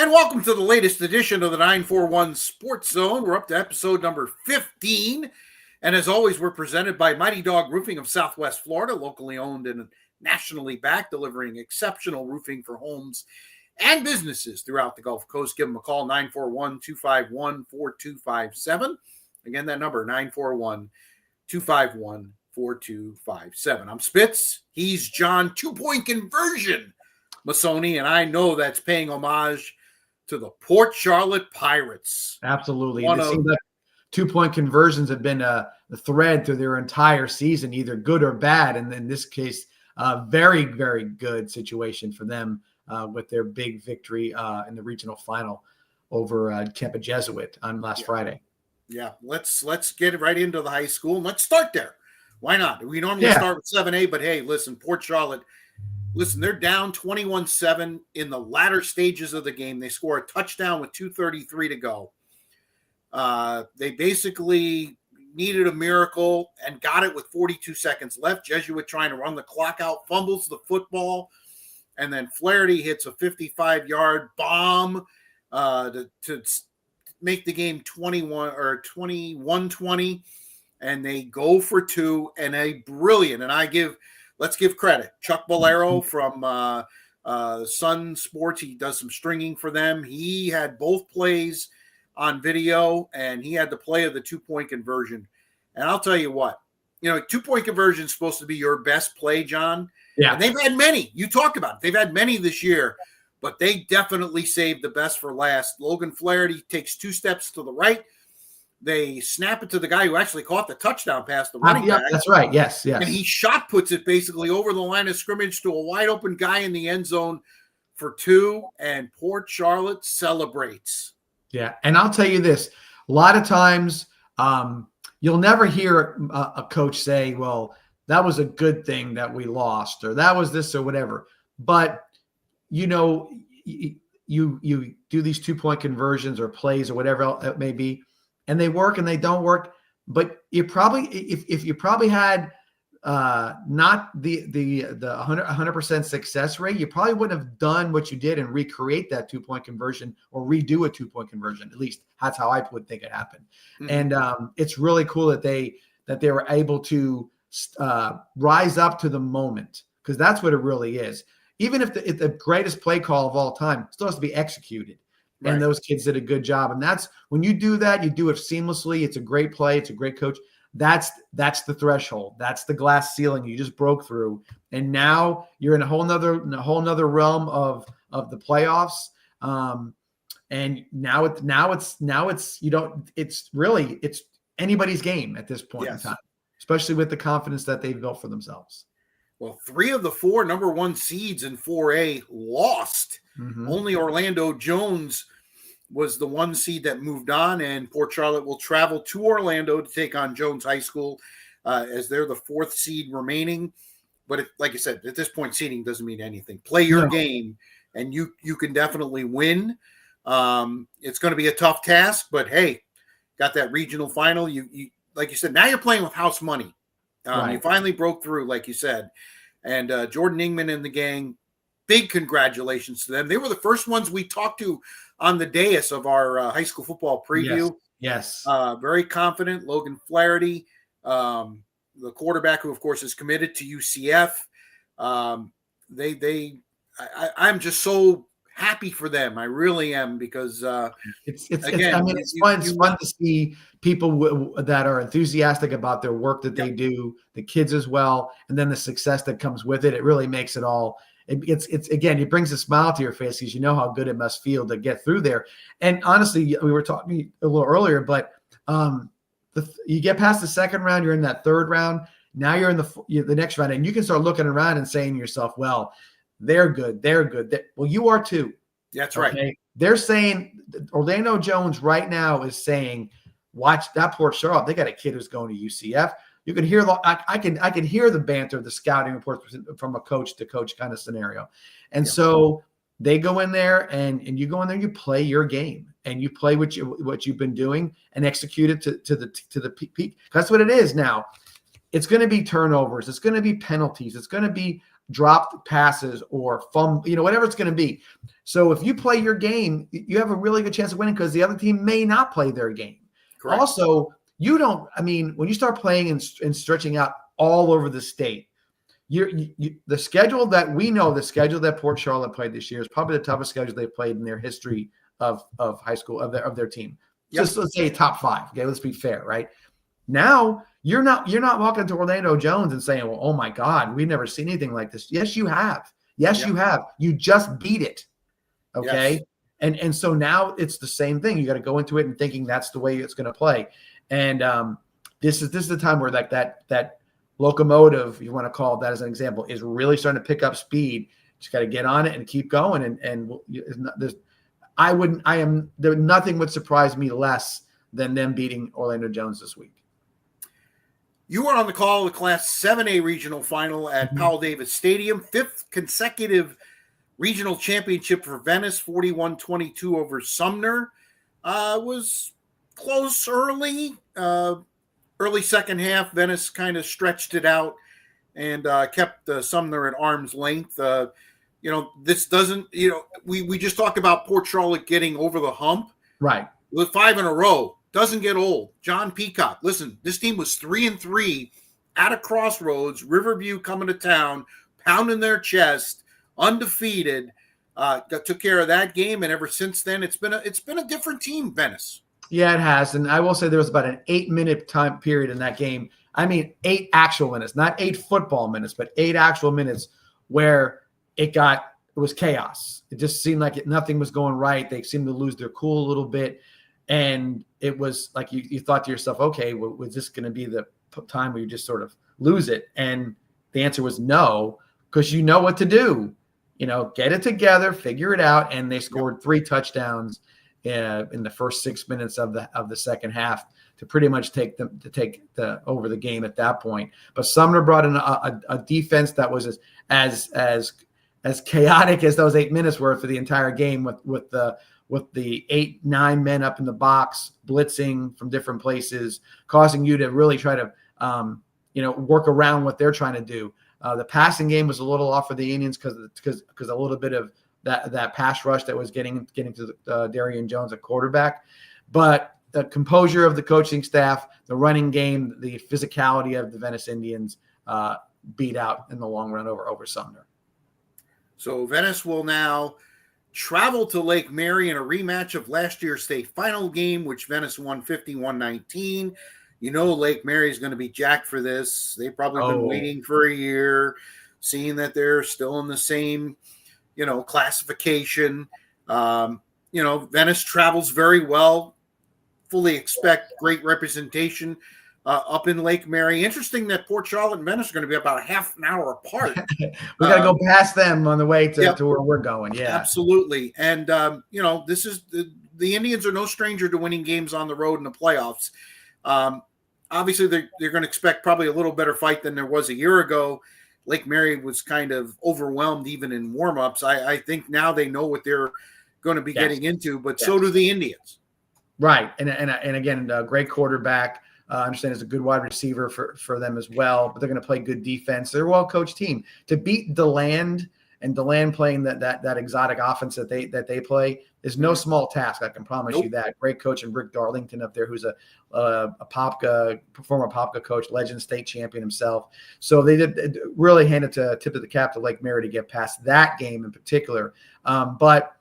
And welcome to the latest edition of the 941 Sports Zone. We're up to episode number 15. And as always, we're presented by Mighty Dog Roofing of Southwest Florida, locally owned and nationally backed, delivering exceptional roofing for homes and businesses throughout the Gulf Coast. Give them a call, 941-251-4257. Again, that number, 941-251-4257. I'm Spitz. He's John. 2-point conversion, Masoni, and I know that's paying homage to the Port Charlotte Pirates. Absolutely. It seems like 2-point conversions have been the thread through their entire season, either good or bad. And in this case, very, very good situation for them with their big victory in the regional final over Tampa Jesuit on last Friday. Yeah, let's get right into the high school and let's start there. Why not? We normally start with 7A, but hey, listen, Port Charlotte. Listen, they're down 21-7 in the latter stages of the game. They score a touchdown with 2:33 to go. They basically needed a miracle and got it with 42 seconds left. Jesuit trying to run the clock out, fumbles the football, and then Flaherty hits a 55-yard bomb to make the game 21-20, and they go for two, and a brilliant, and let's give credit. Chuck Bolero from Sun Sports, he does some stringing for them. He had both plays on video, and he had the play of the 2-point conversion. And I'll tell you what, 2-point conversion is supposed to be your best play, John. Yeah. And they've had many. You talked about it. They've had many this year, but they definitely saved the best for last. Logan Flaherty takes 2 steps to the right. They snap it to the guy who actually caught the touchdown pass, the running back. That's right. Yes. And he shot puts it basically over the line of scrimmage to a wide open guy in the end zone for 2, and Port Charlotte celebrates. Yeah. And I'll tell you this, a lot of times you'll never hear a coach say, well, that was a good thing that we lost, or that was this or whatever. But, you do these 2-point conversions or plays or whatever it may be, and they work and they don't work. But you probably, if you probably had not the 100% success rate, you probably wouldn't have done what you did and recreate that 2-point conversion or redo a 2-point conversion. At least that's how I would think it happened. Mm-hmm. And it's really cool that they were able to rise up to the moment, because that's what it really is. Even if the greatest play call of all time still has to be executed. Right. And those kids did a good job. And that's when you do that, you do it seamlessly. It's a great play. It's a great coach. That's the threshold. That's the glass ceiling you just broke through. And now you're in a whole nother realm of the playoffs. And now it's anybody's game at this point in time, especially with the confidence that they've built for themselves. Well, 3 of the 4 number 1 seeds in 4A lost. Mm-hmm. Only Orlando Jones was the 1 seed that moved on, and Port Charlotte will travel to Orlando to take on Jones High School as they're the 4th seed remaining. But like I said, at this point, seeding doesn't mean anything. Play your game, and you can definitely win. It's going to be a tough task, but hey, got that regional final. You like you said, now you're playing with house money. Right. You finally broke through, like you said. And Jordan Ingman and the gang, big congratulations to them. They were the first ones we talked to on the dais of our high school football preview. Yes. Very confident. Logan Flaherty, the quarterback, who, of course, is committed to UCF. I'm just so happy for them. I really am, because it's fun to see people that are enthusiastic about their work that they do, the kids as well, and then the success that comes with it. It really makes it all. It brings a smile to your face, because you know how good it must feel to get through there. And honestly, we were talking a little earlier, but you get past the second round, you're in that third round. Now you're in the next round, and you can start looking around and saying to yourself, well, they're good. Well, you are too. That's right. They're saying, Orlando Jones right now is saying, watch that Port Charlotte. They got a kid who's going to UCF. You can hear I can hear the banter, the scouting reports from a coach to coach kind of scenario. And so they go in there and you go in there, you play your game, and you play what you've been doing and execute it to the peak. That's what it is now. It's going to be turnovers. It's going to be penalties. It's going to be dropped passes or whatever it's going to be. So if you play your game, you have a really good chance of winning because the other team may not play their game. Correct. Also, when you start playing and stretching out all over the state, the schedule that we know, the schedule that Port Charlotte played this year is probably the toughest schedule they've played in their history of high school, of their team. Yep. Just let's say top 5. Okay, let's be fair, right? Now you're not walking to Orlando Jones and saying, well, oh my God, we've never seen anything like this. Yes, you have. Yes, you have. You just beat it. Okay. Yes. And so now it's the same thing. You got to go into it and thinking that's the way it's going to play. And this is the time where that locomotive, you want to call it that as an example, is really starting to pick up speed. Just got to get on it and keep going. Nothing would surprise me less than them beating Orlando Jones this week. You were on the call of the Class 7A regional final at Powell Davis Stadium, 5th consecutive regional championship for Venice, 41-22 over Sumner. Was close early. Early second half, Venice kind of stretched it out and kept Sumner at arm's length. This doesn't, we just talked about Port Charlotte getting over the hump. Right. With 5 in a row. Doesn't get old. John Peacock. Listen, this team was 3-3 at a crossroads. Riverview coming to town, pounding their chest, undefeated. Took care of that game, and ever since then, it's been a different team, Venice. Yeah, it has, and I will say there was about an 8-minute time period in that game. I mean, 8 actual minutes, not 8 football minutes, but 8 actual minutes where it was chaos. It just seemed like nothing was going right. They seemed to lose their cool a little bit. And it was like you thought to yourself, okay, well, was this going to be the time where you just sort of lose it? And the answer was no, because you know what to do. Get it together, figure it out. And they scored 3 touchdowns in the first 6 minutes of the second half to pretty much take over the game at that point. But Sumner brought in a defense that was as chaotic as those 8 minutes were for the entire game with the 8-9 men up in the box, blitzing from different places, causing you to really try to, work around what they're trying to do. The passing game was a little off for the Indians because a little bit of that pass rush that was getting to Darian Jones at quarterback. But the composure of the coaching staff, the running game, the physicality of the Venice Indians beat out in the long run over Sumner. So Venice will now travel to Lake Mary in a rematch of last year's state final game, which Venice won 51-19. Lake Mary is going to be jacked for this. They've probably been waiting for a year, seeing that they're still in the same, classification. Venice travels very well. Fully expect great representation up in Lake Mary. Interesting that Port Charlotte and Venice are going to be about a half an hour apart. We got to go past them on the way to where we're going. Yeah, absolutely. And, this is the Indians are no stranger to winning games on the road in the playoffs. Obviously, they're going to expect probably a little better fight than there was a year ago. Lake Mary was kind of overwhelmed even in warmups. I think now they know what they're going to be getting into, but so do the Indians. Right. And again, a great quarterback. I understand is a good wide receiver for them as well, but they're going to play good defense. They're a well-coached team. To beat DeLand and DeLand playing that exotic offense that they play is no small task. I can promise you that. Great coach and Rick Darlington up there, who's a former Popka coach, legend state champion himself. So they did really hand it to tip of the cap to Lake Mary to get past that game in particular. But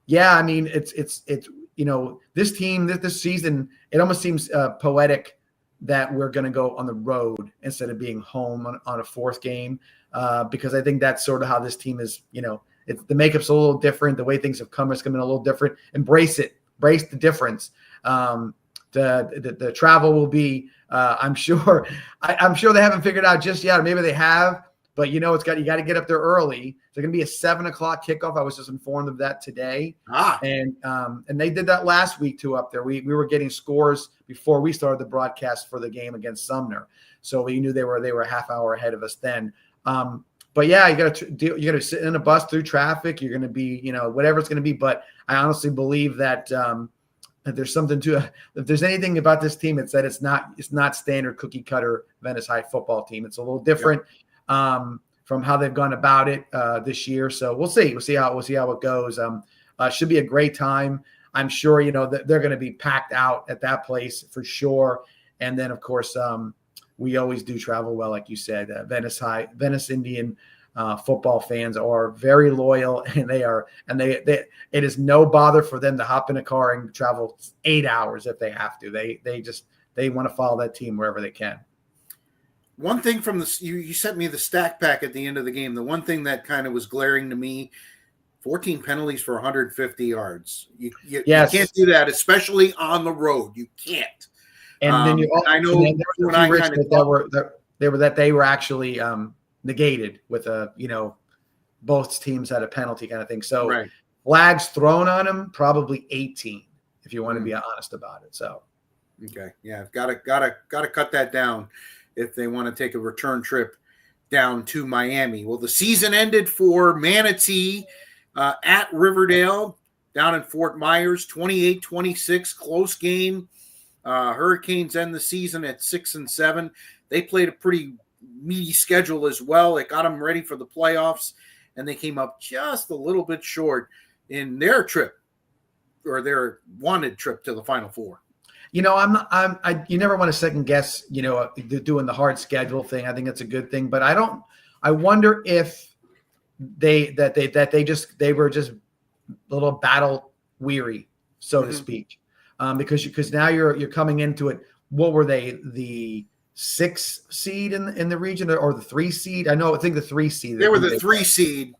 yeah, I mean, it's this team this season, it almost seems poetic that we're going to go on the road instead of being home on a 4th game, because I think that's sort of how this team is. The makeup's a little different. The way things have come, it's going to be a little different. Embrace the difference. The travel will be, I'm sure they haven't figured out just yet. Or maybe they have, but you got to get up there early. It's going to be a 7:00 kickoff. I was just informed of that today. And they did that last week too up there. We were getting scores before we started the broadcast for the game against Sumner, so we knew they were a half hour ahead of us then. But yeah, you got to sit in a bus through traffic. You're going to be, whatever it's going to be. But I honestly believe that that there's something to it. If there's anything about this team, it's that it's not standard cookie cutter Venice High football team. It's a little different. from how they've gone about it this year. So we'll see. We'll see how it goes. Should be a great time. I'm sure that they're going to be packed out at that place for sure. And then of course we always do travel well, like you said. Venice Indian football fans are very loyal, and it is no bother for them to hop in a car and travel 8 hours if they have to. They want to follow that team wherever they can. One thing from you sent me the stack pack at the end of the game. The one thing that kind of was glaring to me, 14 penalties for 150 yards. You can't do that, especially on the road. You can't. And then I know when I kind of they were actually negated with both teams had a penalty kind of thing. So right. Flags thrown on them, probably 18, if you want to be honest about it. So okay, yeah, gotta cut that down if they want to take a return trip down to Miami. Well, the season ended for Manatee at Riverdale down in Fort Myers, 28-26, close game. Hurricanes end the season at 6-7. They played a pretty meaty schedule as well. It got them ready for the playoffs, and they came up just a little bit short in their trip, or their wanted trip to the Final Four. You never want to second guess, doing the hard schedule thing. I think that's a good thing, but I wonder if they were just a little battle weary, so to speak. Because now you're coming into it. What were they, the 6 seed in the region, or the 3 seed? I think the 3 seed. They were the 3 seed.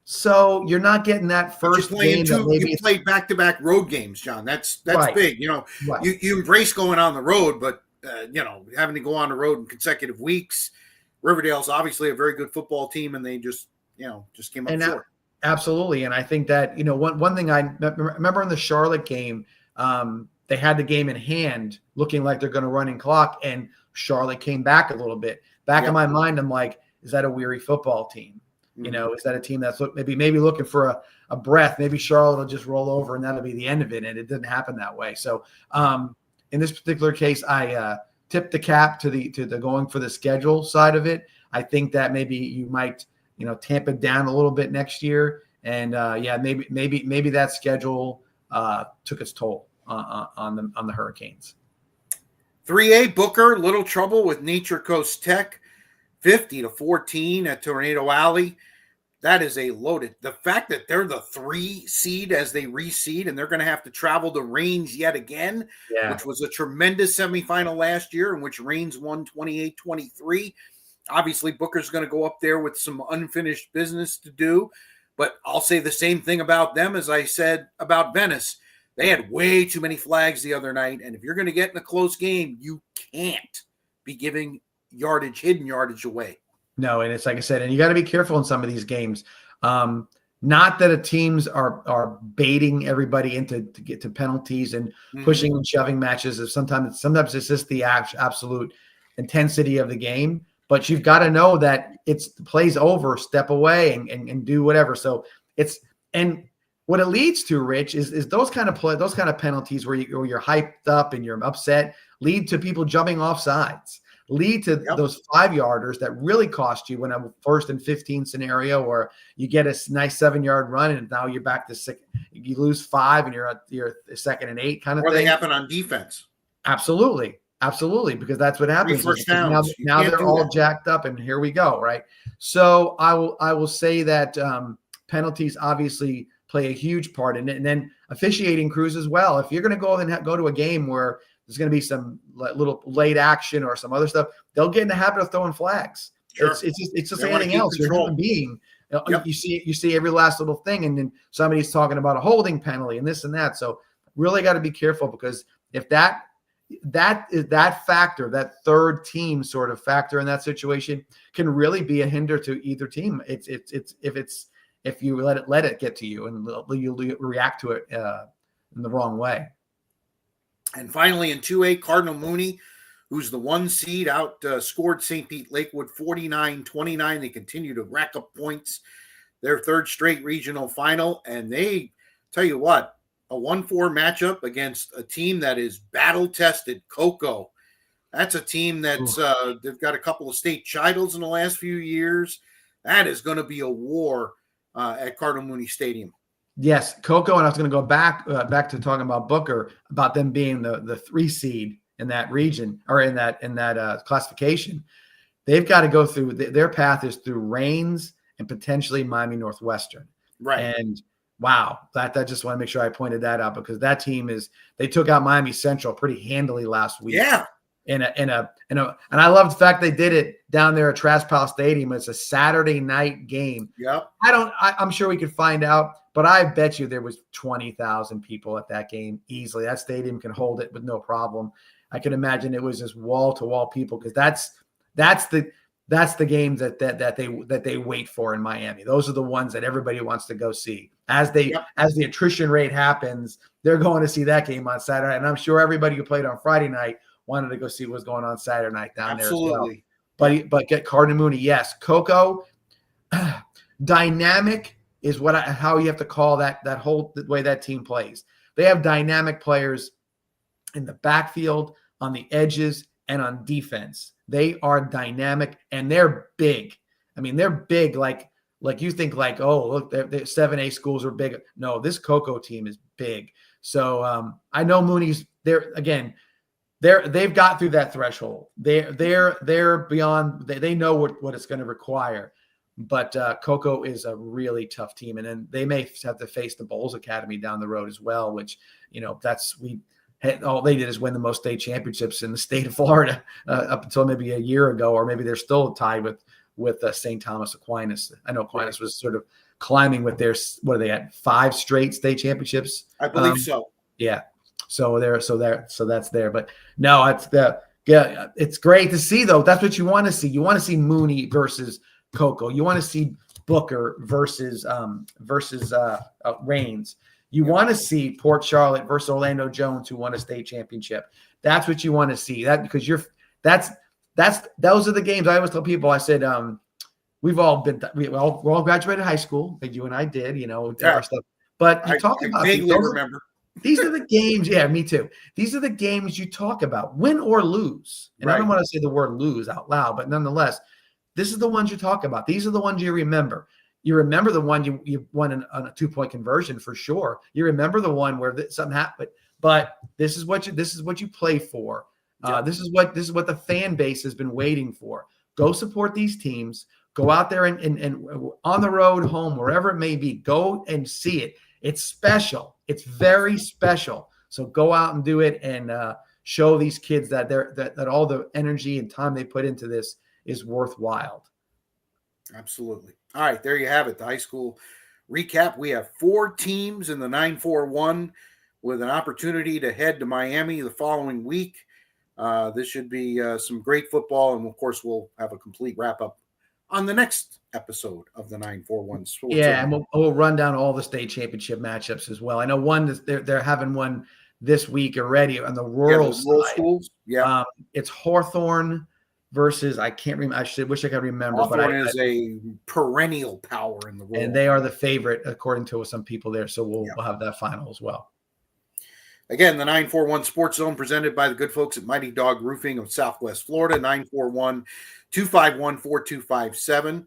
So you're not getting that first game. You played back-to-back road games, John. That's right. Big. Right. You embrace going on the road, but having to go on the road in consecutive weeks. Riverdale's obviously a very good football team, and they just came up short. Absolutely, and I think that one thing I remember in the Charlotte game, they had the game in hand, looking like they're going to run in clock, and Charlotte came back a little bit. In my mind, I'm like, is that a weary football team? Mm-hmm. Is that a team that's maybe looking for a breath? Maybe Charlotte will just roll over and that'll be the end of it. And it didn't happen that way. So in this particular case, I tipped the cap to the going for the schedule side of it. I think that maybe you might tamp it down a little bit next year. And maybe that schedule took its toll on the Hurricanes. 3A Booker, little trouble with Nature Coast Tech, 50-14 at Tornado Alley. That is a loaded. The fact that they're the 3 seed as they reseed, and they're going to have to travel to Reigns yet again, which was a tremendous semifinal last year in which Reigns won 28-23. Obviously, Booker's going to go up there with some unfinished business to do, but I'll say the same thing about them as I said about Venice. They had way too many flags the other night, and if you're going to get in a close game, you can't be giving hidden yardage away. No, and it's like I said, and you got to be careful in some of these games. Not that teams are baiting everybody to get to penalties and pushing and shoving matches. Sometimes it's just the absolute intensity of the game. But you've got to know that the play's over, step away and do whatever. So and what it leads to, Rich, is those kind of penalties where you're hyped up and you're upset lead to people jumping off sides. Lead to those 5-yarders that really cost you when a 1st and 15 scenario, or you get a nice 7-yard run and now you're back to 6. You lose 5 and you're 2nd and 8 kind of thing. Or they happen on defense. Absolutely, because that's what happens. Now they're all jacked up, and here we go, right? So I will say that penalties obviously play a huge part in it, and then officiating crews as well. If you're going to go to a game where there's going to be some little late action or some other stuff, they'll get in the habit of throwing flags. Sure. It's just anything else. You're a human being. You see every last little thing, and then somebody's talking about a holding penalty and this and that. So really got to be careful, because if that factor, that third team sort of factor in that situation, can really be a hinder to either team. If you let it get to you and you react to it in the wrong way. And finally, in 2A, Cardinal Mooney, who's the 1 seed, scored St. Pete Lakewood 49-29. They continue to rack up points. Their 3rd straight regional final. And they, tell you what, a 1-4 matchup against a team that is battle-tested, Cocoa. That's a team that's they've got a couple of state titles in the last few years. That is going to be a war at Cardinal Mooney Stadium. Yes, Coco, and I was going to go back to talking about Booker, about them being the 3 seed in that region, or in that classification. They've got to go through, their path is through Rains and potentially Miami Northwestern. Right. And wow, that just want to make sure I pointed that out, because that team they took out Miami Central pretty handily last week. Yeah. And I love the fact they did it down there at Trask Powell Stadium. It's a Saturday night game. Yep. I'm sure we could find out, but I bet you there was 20,000 people at that game easily. That stadium can hold it with no problem. I can imagine it was just wall to wall people, because that's the games that they wait for in Miami. Those are the ones that everybody wants to go see. As the attrition rate happens, they're going to see that game on Saturday. And I'm sure everybody who played on Friday night wanted to go see what was going on Saturday night down there as well. But get Cardinal Mooney, yes. Coco, dynamic is how you have to call that whole the way that team plays. They have dynamic players in the backfield, on the edges, and on defense. They are dynamic, and they're big. I mean, they're big like you think like, oh, look, the 7A schools are big. No, this Coco team is big. So I know Mooney's there again. They've got through that threshold. They're beyond. They know what it's going to require. But Coco is a really tough team, and then they may have to face the Bowles Academy down the road as well. Which all they did is win the most state championships in the state of Florida up until maybe a year ago, or maybe they're still tied with St. Thomas Aquinas. I know Aquinas was sort of climbing with their, what are they at, 5 straight state championships? I believe so. Yeah. So that's there. But no, it's great to see though. That's what you want to see. You want to see Mooney versus Coco. You want to see Booker versus Rains. You want to see Port Charlotte versus Orlando Jones, who won a state championship. That's what you want to see. That because those are the games. I always tell people. I said we all graduated high school. Like you and I did. Our stuff. But you talk about remember. These are the games. Yeah, me too. These are the games you talk about, win or lose. And I don't want to say the word lose out loud, but nonetheless, this is the ones you talk about. These are the ones you remember. You remember the one you won on a 2-point conversion for sure. You remember the one where something happened. But this is what you play for. This is what the fan base has been waiting for. Go support these teams. Go out there and on the road, home, wherever it may be. Go and see it. It's special. It's very special. So go out and do it and show these kids that that all the energy and time they put into this is worthwhile. Absolutely. All right, there you have it. The high school recap. We have 4 teams in the 941 with an opportunity to head to Miami the following week. This should be some great football, and of course, we'll have a complete wrap up on the next episode of the 941 Sports. Yeah, and we'll run down all the state championship matchups as well. I know they're having one this week already on the rural side. Schools. Yeah, it's Hawthorne versus I can't remember. I wish I could remember. Hawthorne is a perennial power in the world, and they are the favorite according to some people there. So we'll have that final as well. Again, the 941 Sports Zone presented by the good folks at Mighty Dog Roofing of Southwest Florida, 941-251-4257,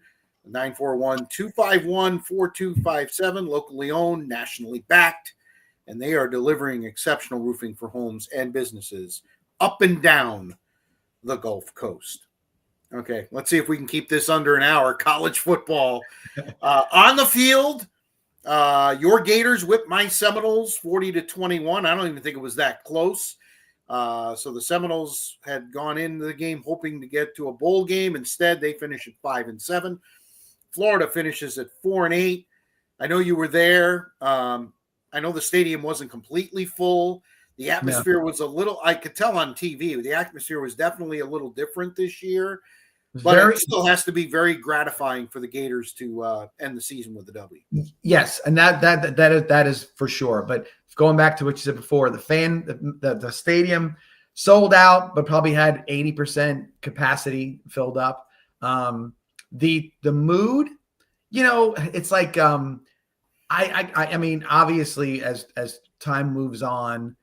941-251-4257, locally owned, nationally backed, and they are delivering exceptional roofing for homes and businesses up and down the Gulf Coast. Okay, let's see if we can keep this under an hour. College football on the field. Your Gators whipped my Seminoles 40-21. I don't even think it was that close. So the Seminoles had gone into the game hoping to get to a bowl game. Instead, they finish at 5-7. Florida finishes at 4-8. I know you were there. I know the stadium wasn't completely full. The atmosphere was a little, I could tell on TV, the atmosphere was definitely a little different this year. But it still has to be very gratifying for the Gators to end the season with a W. Yes, and that is for sure. But going back to what you said before, the stadium sold out, but probably had 80% capacity filled up. The mood, it's like I mean, obviously, as time moves on,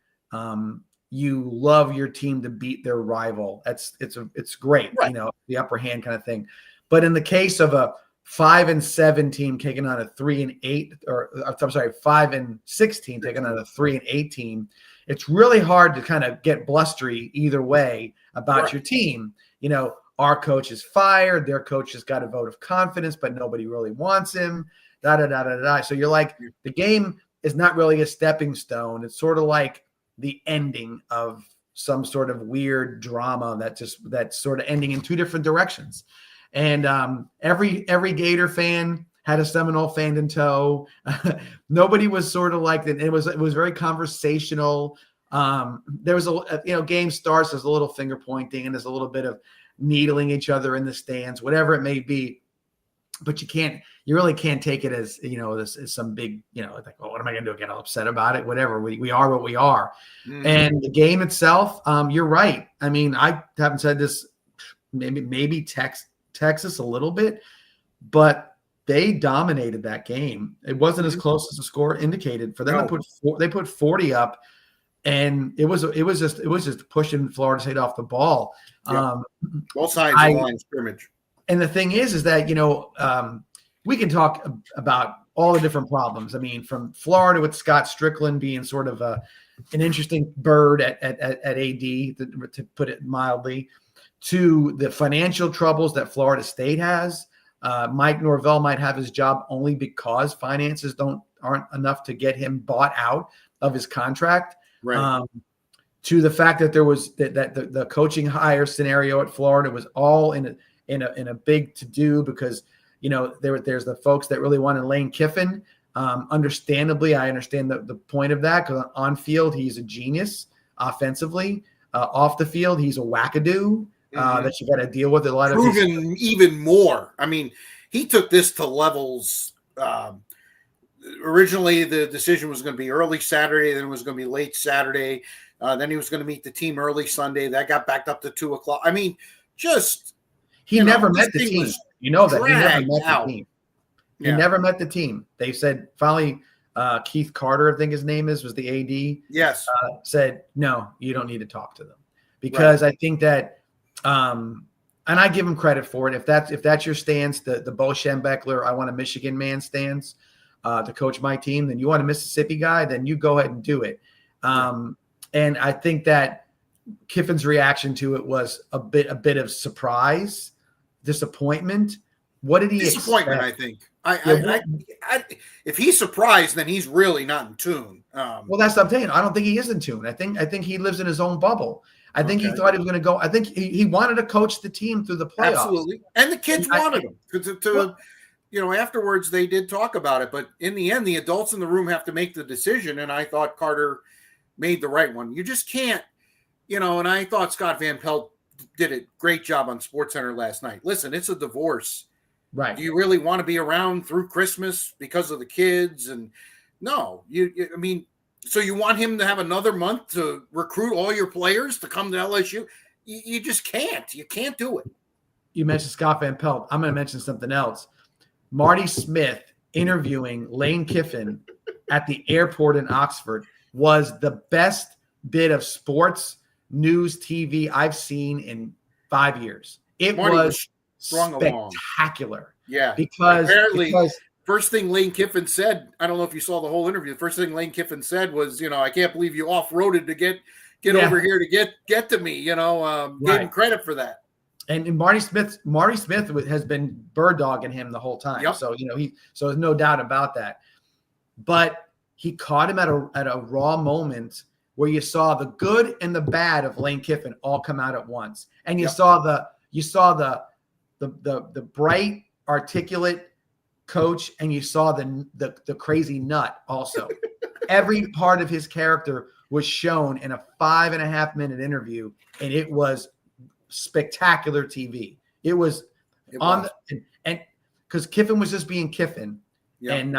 you love your team to beat their rival. It's great, right. The upper hand kind of thing. But in the case of a 5-7 team taking on a 3-8, or I'm sorry, 5-6 team taking on a 3-8 team. It's really hard to kind of get blustery either way about your team. You know, our coach is fired, their coach has got a vote of confidence, but nobody really wants him. Da da da da da. So you're like, the game is not really a stepping stone. It's sort of like the ending of some sort of weird drama that's sort of ending in two different directions. And every Gator fan had a Seminole fan in tow. Nobody was sort of like that. It was very conversational. There was game starts, there's a little finger pointing and there's a little bit of needling each other in the stands, whatever it may be. But you really can't take it as, as some big, like, well, what am I going to do? Get upset about it? Whatever. We are what we are. Mm-hmm. And the game itself, you're right. I mean, I haven't said this, maybe Texas a little bit, but they dominated that game. It wasn't as close as the score indicated for them. They put 40 up, and it was just pushing Florida State off the ball. Yep. Both sides of the line of scrimmage. And the thing is that, we can talk about all the different problems. I mean, from Florida with Scott Strickland being sort of an interesting bird at AD, to put it mildly, to the financial troubles that Florida State has. Mike Norvell might have his job only because finances aren't enough to get him bought out of his contract. Right. To the fact that there was that the coaching hire scenario at Florida was all in a big to-do because, there's the folks that really wanted Lane Kiffin. Understandably, I understand the point of that, because on field, he's a genius offensively. Off the field, he's a wackadoo that you got to deal with. A lot proven even more. I mean, he took this to levels. Originally, the decision was going to be early Saturday, then it was going to be late Saturday. Then he was going to meet the team early Sunday. That got backed up to 2:00. I mean, he never met the team. You know that he never met the team. He never met the team. They said finally, Keith Carter, I think his name was the AD. Yes, said no, you don't need to talk to them, because I think that, and I give him credit for it. If that's your stance, the Bo Schembechler, I want a Michigan man stance to coach my team, then you want a Mississippi guy, then you go ahead and do it. And I think that Kiffin's reaction to it was a bit of surprise, disappointment. What did he disappointment? expect? I think. If he's surprised, then he's really not in tune. Well, that's what I'm saying. I don't think he is in tune. I think he lives in his own bubble. I think he thought he was going to go. I think he wanted to coach the team through the playoffs. Absolutely, and the kids wanted him. Afterwards they did talk about it, but in the end, the adults in the room have to make the decision. And I thought Carter made the right one. You just can't, and I thought Scott Van Pelt did a great job on SportsCenter last night. Listen, it's a divorce. Right. Do you really want to be around through Christmas because of the kids? And no, so you want him to have another month to recruit all your players to come to LSU? You just can't. You can't do it. You mentioned Scott Van Pelt. I'm going to mention something else. Marty Smith interviewing Lane Kiffin at the airport in Oxford was the best bit of sports news TV I've seen in 5 years. It was spectacular. Yeah. Because first thing Lane Kiffin said, I don't know if you saw the whole interview. The first thing Lane Kiffin said was, I can't believe you off-roaded to get over here to get to me, gave him credit for that. And Marty Smith has been bird dogging him the whole time. Yep. So, so there's no doubt about that. But he caught him at a raw moment where you saw the good and the bad of Lane Kiffin all come out at once. And you saw the bright, articulate coach, and you saw the crazy nut also. Every part of his character was shown in a 5.5 minute interview, and it was spectacular TV. It was because Kiffin was just being Kiffin, and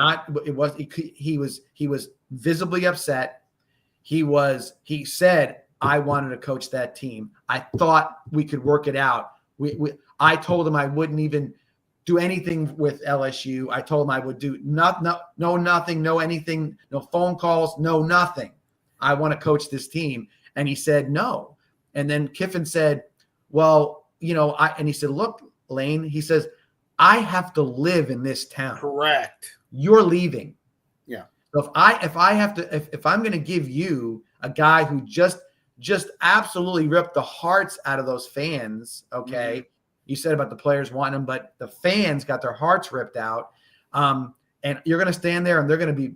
he was visibly upset. He said, I wanted to coach that team. I thought we could work it out. I told him I wouldn't even do anything with LSU. I told him I would do nothing, no anything, no phone calls, no nothing. I want to coach this team. And he said, no. And then Kiffin said, well, and he said, look, Lane, he says, I have to live in this town. Correct. You're leaving. Yeah. So if I'm going to give you a guy who just absolutely ripped the hearts out of those fans, okay? Mm-hmm. You said about the players wanting him, but the fans got their hearts ripped out. And you're going to stand there and they're going to be,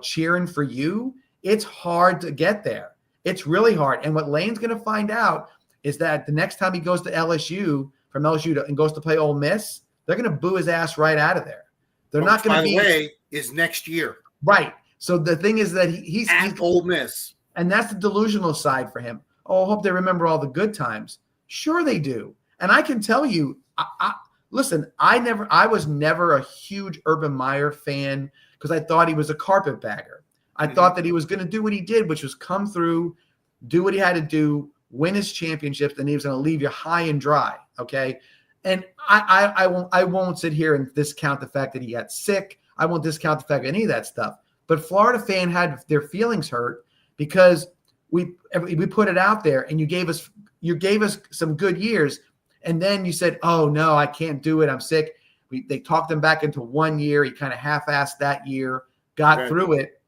cheering for you. It's hard to get there. It's really hard. And what Lane's going to find out is that the next time he goes to LSU, from LSU and goes to play Ole Miss, they're going to boo his ass right out of there. They're not going to be. By the way, is next year. Right. So the thing is that he's Ole Miss. And that's the delusional side for him. Oh, I hope they remember all the good times. Sure they do. And I can tell you, listen, I was never a huge Urban Meyer fan because I thought he was a carpetbagger. I thought that he was going to do what he did, which was come through, do what he had to do, win his championships, and he was going to leave you high and dry. Okay. And I won't sit here and discount the fact that he got sick. I won't discount the fact of any of that stuff. But Florida fan had their feelings hurt because we put it out there and you gave us some good years. And then you said, oh, no, I can't do it. I'm sick. They talked him back into 1 year. He kind of half-assed that year, got through it.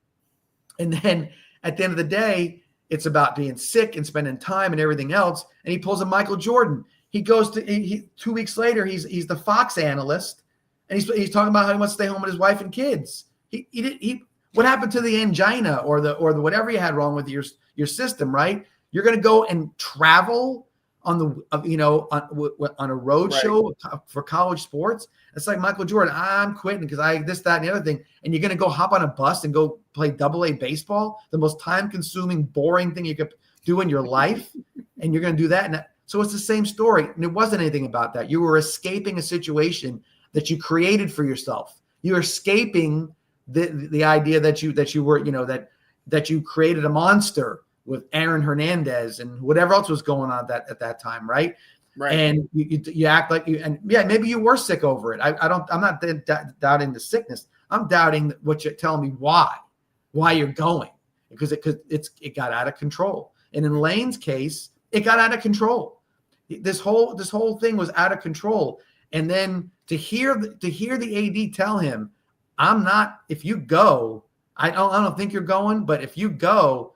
And then at the end of the day, it's about being sick and spending time and everything else. And he pulls a Michael Jordan. He goes to 2 weeks later, he's the Fox analyst. And he's talking about how he wants to stay home with his wife and kids. What happened to the angina or the whatever you had wrong with your system, right? You're going to go and travel on a road show for college sports. It's like Michael Jordan. I'm quitting because this, that, and the other thing. And you're going to go hop on a bus and go play AA baseball, the most time-consuming, boring thing you could do in your life. And you're going to do that. So it's the same story. And it wasn't anything about that. You were escaping a situation that you created for yourself. You're escaping the idea that you were, that you created a monster with Aaron Hernandez and whatever else was going on at that time, right? Right. And you act like maybe you were sick over it. I'm not doubting the sickness. I'm doubting what you're telling me why you're going, because it got out of control. And in Lane's case, it got out of control. This whole thing was out of control. And then to hear the AD tell him, I'm not, if you go, I don't think you're going, but if you go.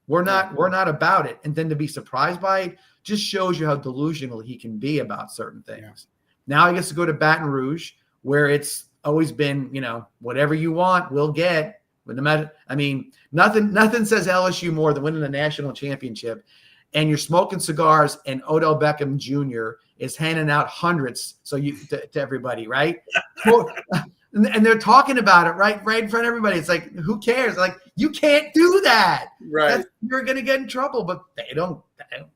We're not about it. And then to be surprised by it just shows you how delusional he can be about certain things. Yeah. Now he gets to go to Baton Rouge, where it's always been, whatever you want, we'll get. But no matter, nothing says LSU more than winning a national championship. And you're smoking cigars, and Odell Beckham Jr. is handing out hundreds to everybody, right? And they're talking about it right in front of everybody. It's like, who cares? Like, you can't do that. Right. You're going to get in trouble, but they don't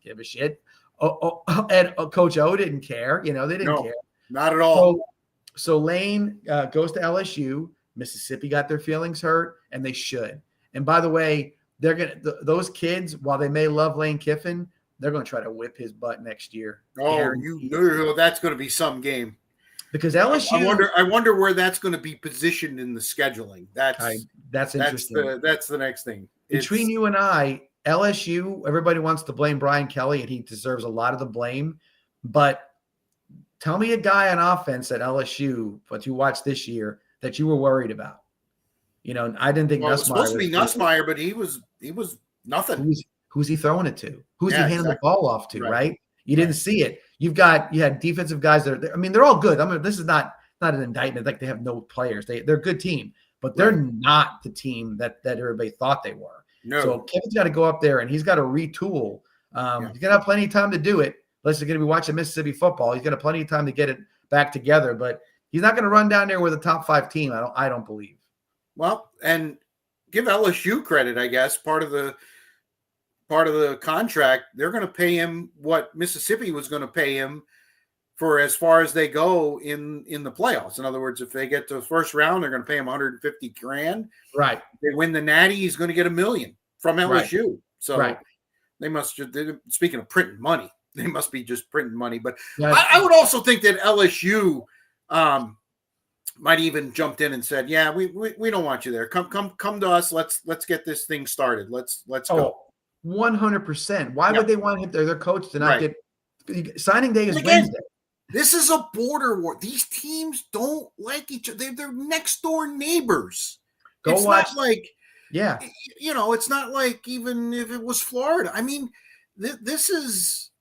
give a shit. And Coach O didn't care. They didn't care. Not at all. So Lane goes to LSU. Mississippi got their feelings hurt, and they should. And by the way, those kids, while they may love Lane Kiffin, they're going to try to whip his butt next year. Oh, that's going to be some game. Because LSU, I wonder where that's going to be positioned in the scheduling. That's interesting. That's the next thing. Between you and I, LSU, everybody wants to blame Brian Kelly, and he deserves a lot of the blame. But tell me a guy on offense at LSU, what you watched this year, that you were worried about. I didn't think Nussmeier. It was supposed to be Nussmeier, but he was nothing. Who's he throwing it to? Who's he handing the ball off to? Right? You didn't see it. You had defensive guys that they're all good. This is not an indictment. Like, they have no players. They're a good team, but they're not the team that everybody thought they were. No. So Kevin's got to go up there and he's got to retool. He's going to have plenty of time to do it. Unless he's going to be watching Mississippi football, he's going to have plenty of time to get it back together. But he's not going to run down there with a top 5 team. I don't believe. Well, and give LSU credit, I guess. Part of the contract, they're going to pay him what Mississippi was going to pay him for as far as they go in the playoffs. In other words, if they get to the first round, they're going to pay him $150,000. Right. If they win the Natty, he's going to get $1 million from LSU. Right. So they must just, speaking of printing money, they must be just printing money. But I would also think that LSU might even jumped in and said, "Yeah, we don't want you there. Come to us. Let's get this thing started. Let's go." 100%. Why would they want their coach to not get signing day is Wednesday? This is a border war. These teams don't like each other. They're next door neighbors. Go watch. Not like, yeah, it's not like even if it was Florida. I mean, this is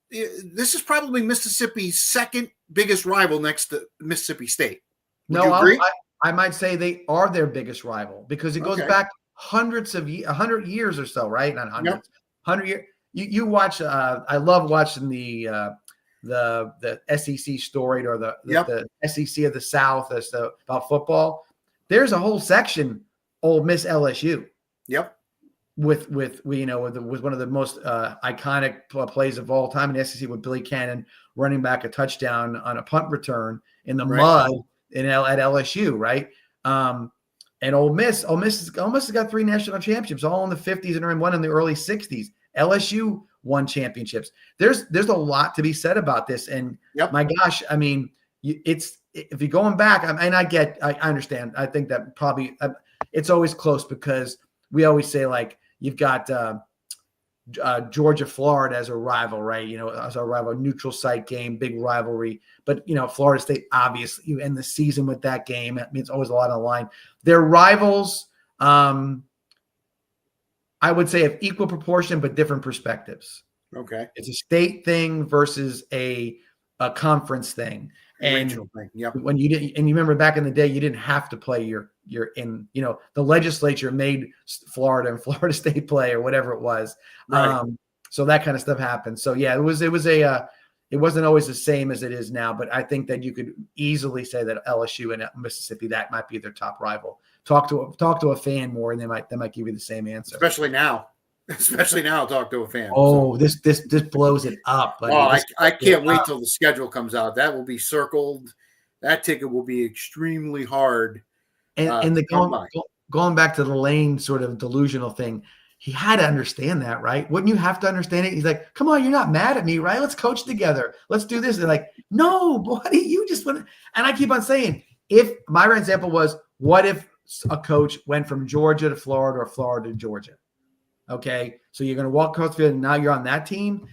probably Mississippi's second biggest rival next to Mississippi State. Would you agree? I might say they are their biggest rival because it goes back hundreds of 100 years or so, right? Not hundreds, 100 years. You watch. I love watching the SEC Storied or the SEC of the South as about football. There's a whole section, Ole Miss LSU. Yep. With one of the most iconic plays of all time in the SEC with Billy Cannon running back a touchdown on a punt return in the mud at LSU, right? And Ole Miss has got 3 national championships, all in the 50s and one in the early 60s. LSU won championships. There's a lot to be said about this, and my gosh, I mean, if you're going back, I understand. I think that probably it's always close because we always say like you've got Georgia, Florida as a rival, right? As a rival, neutral site game, big rivalry. But Florida State, obviously, you end the season with that game. I mean, it's always a lot on the line. They're rivals. I would say of equal proportion, but different perspectives. Okay, it's a state thing versus a conference thing, and regional thing. Yep. When you didn't, and you remember back in the day, you didn't have to play your in. The legislature made Florida and Florida State play or whatever it was. Right. So that kind of stuff happened. So yeah, it wasn't always the same as it is now, but I think that you could easily say that LSU and Mississippi, that might be their top rival. Talk to a fan more, and they might give you the same answer. Especially now, talk to a fan. Oh, this blows it up. Buddy. I can't wait till the schedule comes out. That will be circled. That ticket will be extremely hard. And going back to the Lane sort of delusional thing, he had to understand that, right? Wouldn't you have to understand it? He's like, come on, you're not mad at me, right? Let's coach together. Let's do this. They're like, no, buddy, you just want to. And I keep on saying, if my example was, what if a coach went from Georgia to Florida or Florida to Georgia? Okay, so you're going to walk across the field and now you're on that team.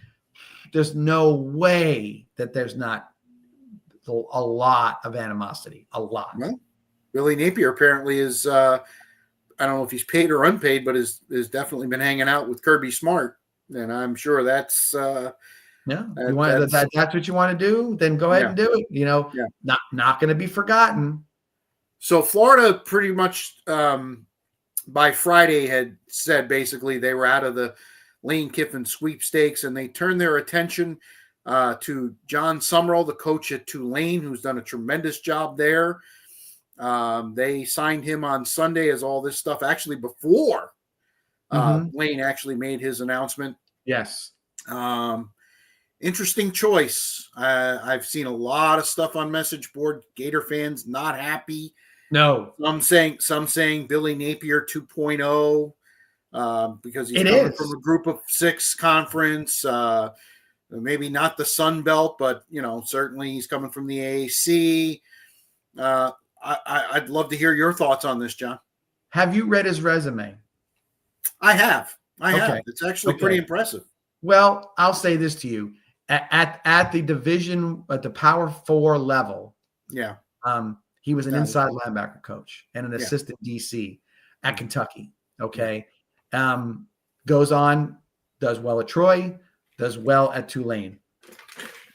There's no way that there's not a lot of animosity, a lot. Well, Billy Napier apparently is, I don't know if he's paid or unpaid, but is definitely been hanging out with Kirby Smart. And I'm sure that's that's what you want to do, then go ahead and do it. Not going to be forgotten. So Florida pretty much by Friday had said basically they were out of the Lane Kiffin sweepstakes, and they turned their attention to John Summerall, the coach at Tulane, who's done a tremendous job there. They signed him on Sunday as all this stuff actually before Lane actually made his announcement. Yes. Interesting choice. I've seen a lot of stuff on message board. Gator fans not happy. No. Some saying Billy Napier 2.0 because he's coming from a group of 6 conference. Maybe not the Sun Belt, but certainly he's coming from the AAC. I'd love to hear your thoughts on this, John. Have you read his resume? I have. It's actually pretty impressive. Well, I'll say this to you. At the division, at the Power 4 level, he was an inside linebacker coach and an assistant DC at Kentucky. Okay. Goes on, does well at Troy, does well at Tulane.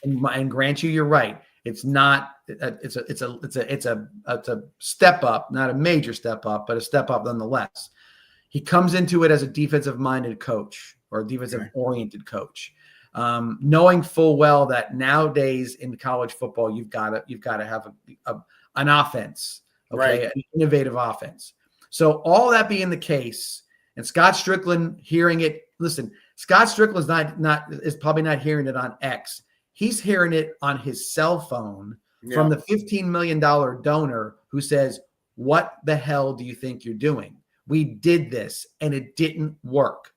And grant you're right. It's not. It's a step up, not a major step up, but a step up nonetheless. He comes into it as a defensive-minded coach or a defensive-oriented coach, knowing full well that nowadays in college football you've got to have an offense, an innovative offense. So all that being the case, and Scott Strickland hearing it. Listen, Scott Strickland's is probably not hearing it on X. He's hearing it on his cell phone from the $15 million donor who says, what the hell do you think you're doing? We did this and it didn't work.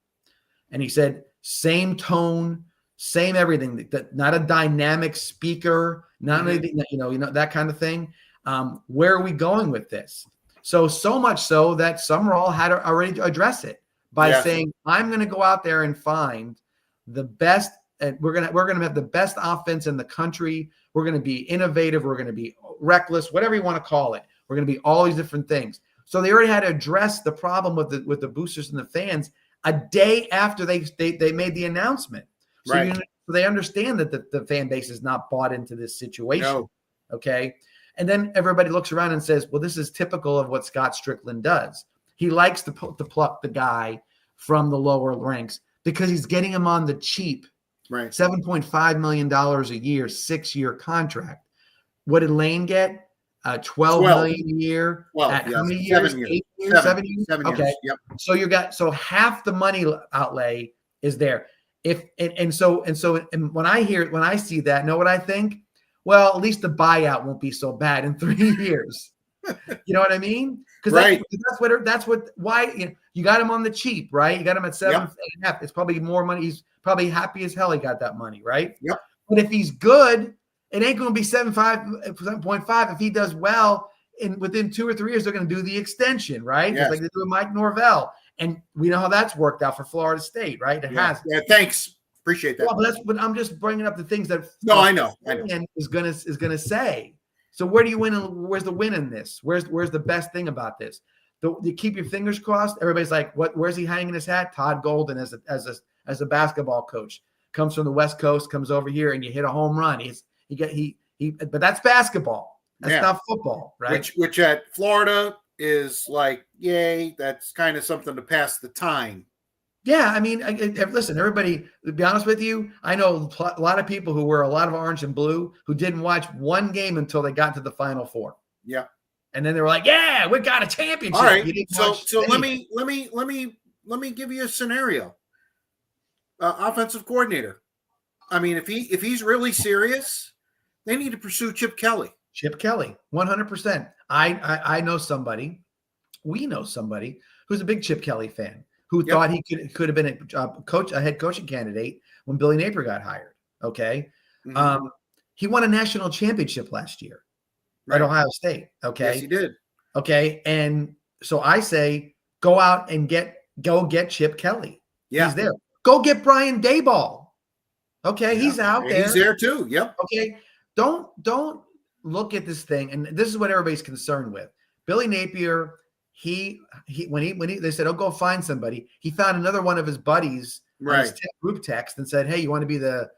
And he said, same tone, same everything, not a dynamic speaker, not anything, that kind of thing. Where are we going with this? So much so that Summerall had already to address it by saying, I'm going to go out there and find the best and we're gonna have the best offense in the country. We're gonna be innovative. We're gonna be reckless, whatever you want to call it. We're gonna be all these different things. So they already had to address the problem with the boosters and the fans a day after they made the announcement. So Right. So they understand that the fan base is not bought into this situation. No. Okay. And then everybody looks around and says, well, this is typical of what Scott Strickland does. He likes to pluck the guy from the lower ranks because he's getting him on the cheap. Right. $7.5 million a year, 6-year contract. What did Lane get? $12 million a year. At how many years? 7 years. 8 years? 7 years? 7 years. Okay. Yep. So half the money outlay is there. So when I see that, know what I think? Well, at least the buyout won't be so bad in 3 years. You know what I mean? Because Right. why you got him on the cheap, right? You got him at 7.5. It's probably more money. He's probably happy as hell he got that money, right? Yep. But if he's good, it ain't going to be 7.5. If he does well, within 2 or 3 years, they're going to do the extension, right? Yes. Just like they do with Mike Norvell. And we know how that's worked out for Florida State, right? It has. Yeah, thanks. Appreciate that. Well, but I'm just bringing up the things that I know. is gonna say. So where do you win? Where's the win in this? Where's the best thing about this? You keep your fingers crossed. Everybody's like, what? Where's he hanging his hat? Todd Golden as a basketball coach comes from the West Coast, comes over here, and you hit a home run. But that's basketball. That's not football, right? Which at Florida is like, yay, that's kind of something to pass the time. Yeah, I mean, listen, everybody, to be honest with you, I know a lot of people who wear a lot of orange and blue who didn't watch one game until they got to the Final Four. Yeah. And then they were like, yeah, we got a championship. All right. So let me give you a scenario. Offensive coordinator. I mean, if he's really serious, they need to pursue Chip Kelly. Chip Kelly, 100%. I know somebody, we know somebody who's a big Chip Kelly fan, who thought he could have been a head coaching candidate when Billy Napier got hired. Okay. Mm-hmm. He won a national championship last year at Ohio State. Okay. Yes, he did. Okay. And so I say, go out and go get Chip Kelly. Yeah. He's there. Go get Brian Daboll. Okay. Yeah. He's out there. He's there too. Yep. Okay. Don't look at this thing. And this is what everybody's concerned with. Billy Napier, when they said, "Oh, go find somebody," he found another one of his buddies, right? His group text and said, "Hey, you want to be the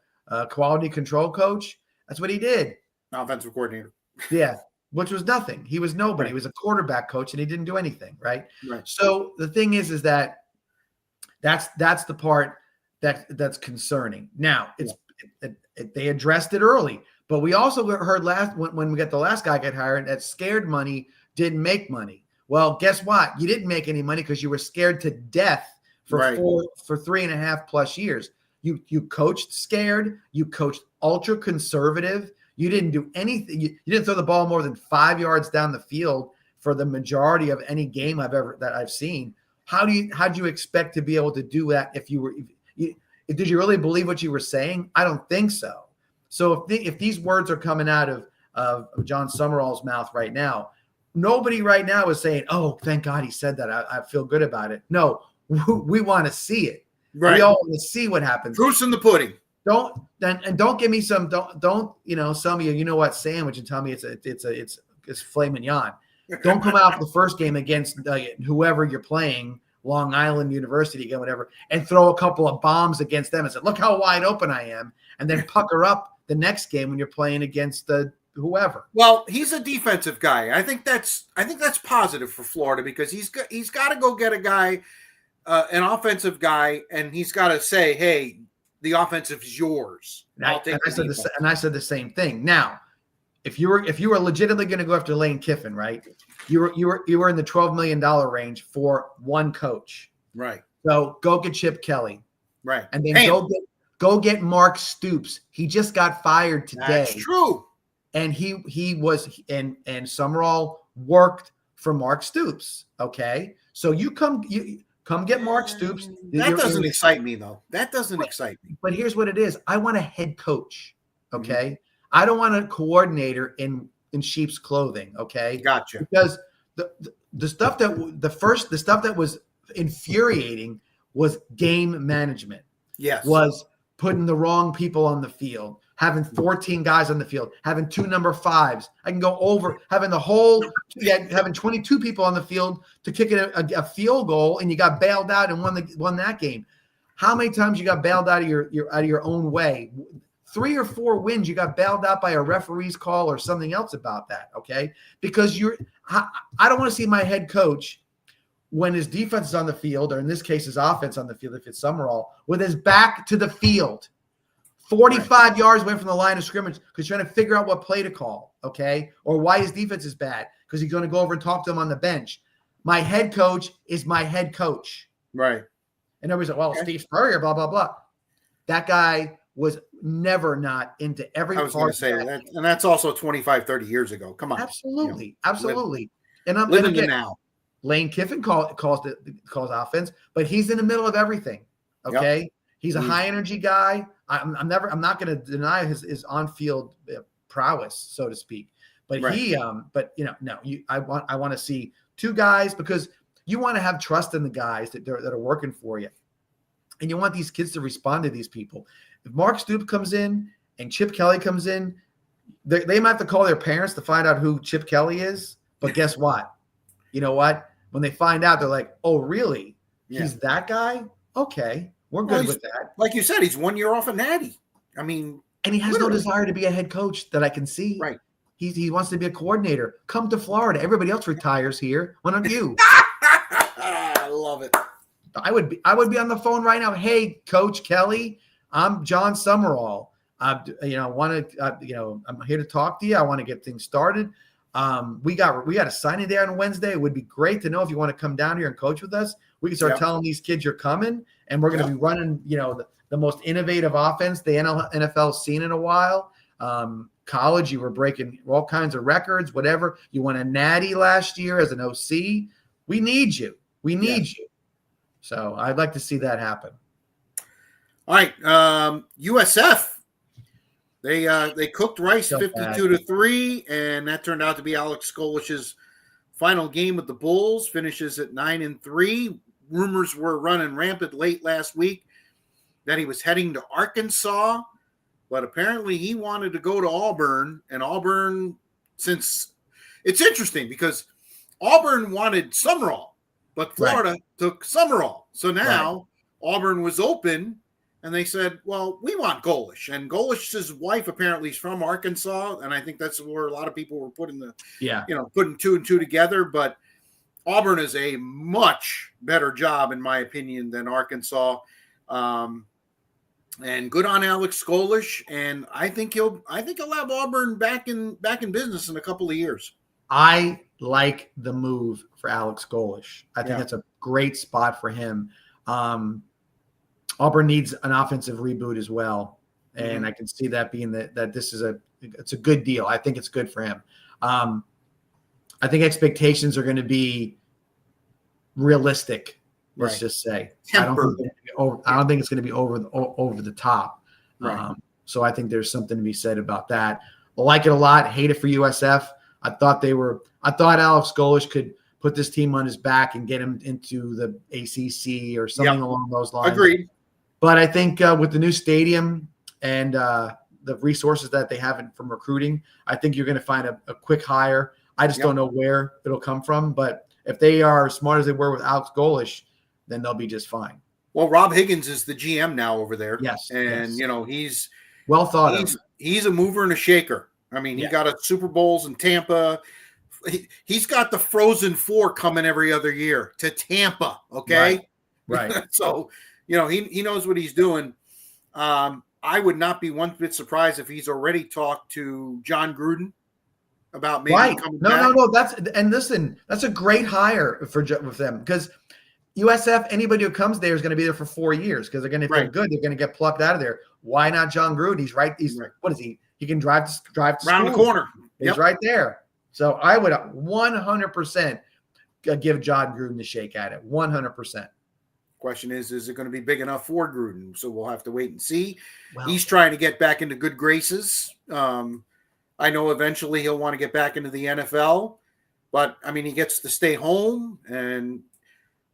quality control coach?" That's what he did. Offensive coordinator. Yeah, which was nothing. He was nobody. Right. He was a quarterback coach, and he didn't do anything. Right. So the thing is that's the part that's concerning. Now they addressed it early, but we also heard when we got the last guy got hired that scared money didn't make money. Well, guess what? You didn't make any money because you were scared to death for 3.5+ years. You coached scared. You coached ultra conservative. You didn't do anything. You didn't throw the ball more than 5 yards down the field for the majority of any game I've seen. How'd you expect to be able to do that if you were? Did you really believe what you were saying? I don't think so. So if these words are coming out of John Summerall's mouth right now, nobody right now is saying, "Oh, thank God he said that. I feel good about it." No, we want to see it. Right. We all want to see what happens. Proof's in the pudding. Don't give me some. Don't some of you know what sandwich and tell me it's filet mignon. Don't come out for the first game against whoever you're playing, Long Island University again, whatever, and throw a couple of bombs against them and say, "Look how wide open I am," and then pucker up the next game when you're playing against whoever. Well, he's a defensive guy. I think that's positive for Florida because he's got to go get a guy, an offensive guy, and he's got to say, "Hey, the offensive is yours." I said the same thing. Now, if you were legitimately going to go after Lane Kiffin, right? You were in the $12 million range for one coach, right? So go get Chip Kelly, right? And then go get Mark Stoops. He just got fired today. That's true. And he was and Summerall worked for Mark Stoops. Okay, so you come get Mark Stoops. That doesn't excite me though. That doesn't excite me. But here's what it is. I want a head coach. Okay, I don't want a coordinator in sheep's clothing. Okay, gotcha. Because the stuff that was infuriating was game management. Yes, putting the wrong people on the field, having 14 guys on the field, having 2 number 5s. I can go over having having 22 people on the field to kick a field goal, and you got bailed out and won that game. How many times you got bailed out of your own way? 3 or 4 wins, you got bailed out by a referee's call or something else about that, okay? Because I don't want to see my head coach when his defense is on the field, or in this case, his offense on the field, if it's Summerall, with his back to the field, 45 yards away from the line of scrimmage, because he's trying to figure out what play to call, okay? Or why his defense is bad, because he's going to go over and talk to him on the bench. My head coach is my head coach. Right. And everybody's like, well, Steve Spurrier, blah, blah, blah. That guy was never not into every part. I was going to say that. And that's also 25, 30 years ago. Come on. Absolutely. Absolutely. And I'm living it now. Lane Kiffin calls offense, but he's in the middle of everything. Okay. Yep. He's a high energy guy. I'm not going to deny his on-field prowess, so to speak. But I want to see 2 guys, because you want to have trust in the guys that are working for you. And you want these kids to respond to these people. If Mark Stoops comes in and Chip Kelly comes in, they might have to call their parents to find out who Chip Kelly is. But guess what? You know what? When they find out, they're like, oh, really? Yeah. He's that guy? Okay. We're good with that. Like you said, he's 1 year off a natty. I mean, and he has no desire to be a head coach that I can see. Right. He wants to be a coordinator. Come to Florida. Everybody else retires here. Why not you? I love it. I would be on the phone right now. Hey, Coach Kelly, I'm John Summerall. I'm here to talk to you. I want to get things started. We got a signing day on Wednesday. It would be great to know if you want to come down here and coach with us. We can start telling these kids you're coming, and we're going to be running, the most innovative offense the NFL's seen in a while. College, you were breaking all kinds of records, whatever. You won a natty last year as an OC. We need you. We need you. So I'd like to see that happen. All right. USF. They cooked Rice 52-3, and that turned out to be Alex Skolish's final game with the Bulls. Finishes at 9-3. Rumors were running rampant late last week that he was heading to Arkansas, but apparently he wanted to go to Auburn. And Auburn, since it's interesting because Auburn wanted Summerall, but Florida took Summerall. So now Auburn was open. And they said, well, we want Golish. And Golish's wife apparently is from Arkansas. And I think that's where a lot of people were putting putting 2 and 2 together. But Auburn is a much better job, in my opinion, than Arkansas. And good on Alex Golish. And I think he'll have Auburn back in business in a couple of years. I like the move for Alex Golish. I think that's a great spot for him. Auburn needs an offensive reboot as well, and I can see that being that this is it's a good deal. I think it's good for him. I think expectations are going to be realistic. Let's just say I don't think it's going to be over the top. Right. So I think there's something to be said about that. I like it a lot. Hate it for USF. I thought Alex Golish could put this team on his back and get him into the ACC or something along those lines. Agreed. But I think with the new stadium and the resources that they have from recruiting, I think you're going to find a quick hire. I just don't know where it'll come from. But if they are as smart as they were with Alex Golish, then they'll be just fine. Well, Rob Higgins is the GM now over there. Yes. And, he's well thought of. He's a mover and a shaker. I mean, he got a Super Bowls in Tampa. He's got the Frozen Four coming every other year to Tampa. Okay. Right. So, he knows what he's doing. I would not be one bit surprised if he's already talked to John Gruden about maybe coming back. No. That's a great hire with them because USF, anybody who comes there is going to be there for 4 years because they're going to feel good. They're going to get plucked out of there. Why not John Gruden? He's right. What is he? He can drive to around the corner. He's right there. So I would 100% give John Gruden a shake at it. 100%. Question is it going to be big enough for Gruden? So we'll have to wait and see. Well, he's trying to get back into good graces. I know eventually he'll want to get back into the NFL, but I mean, he gets to stay home and,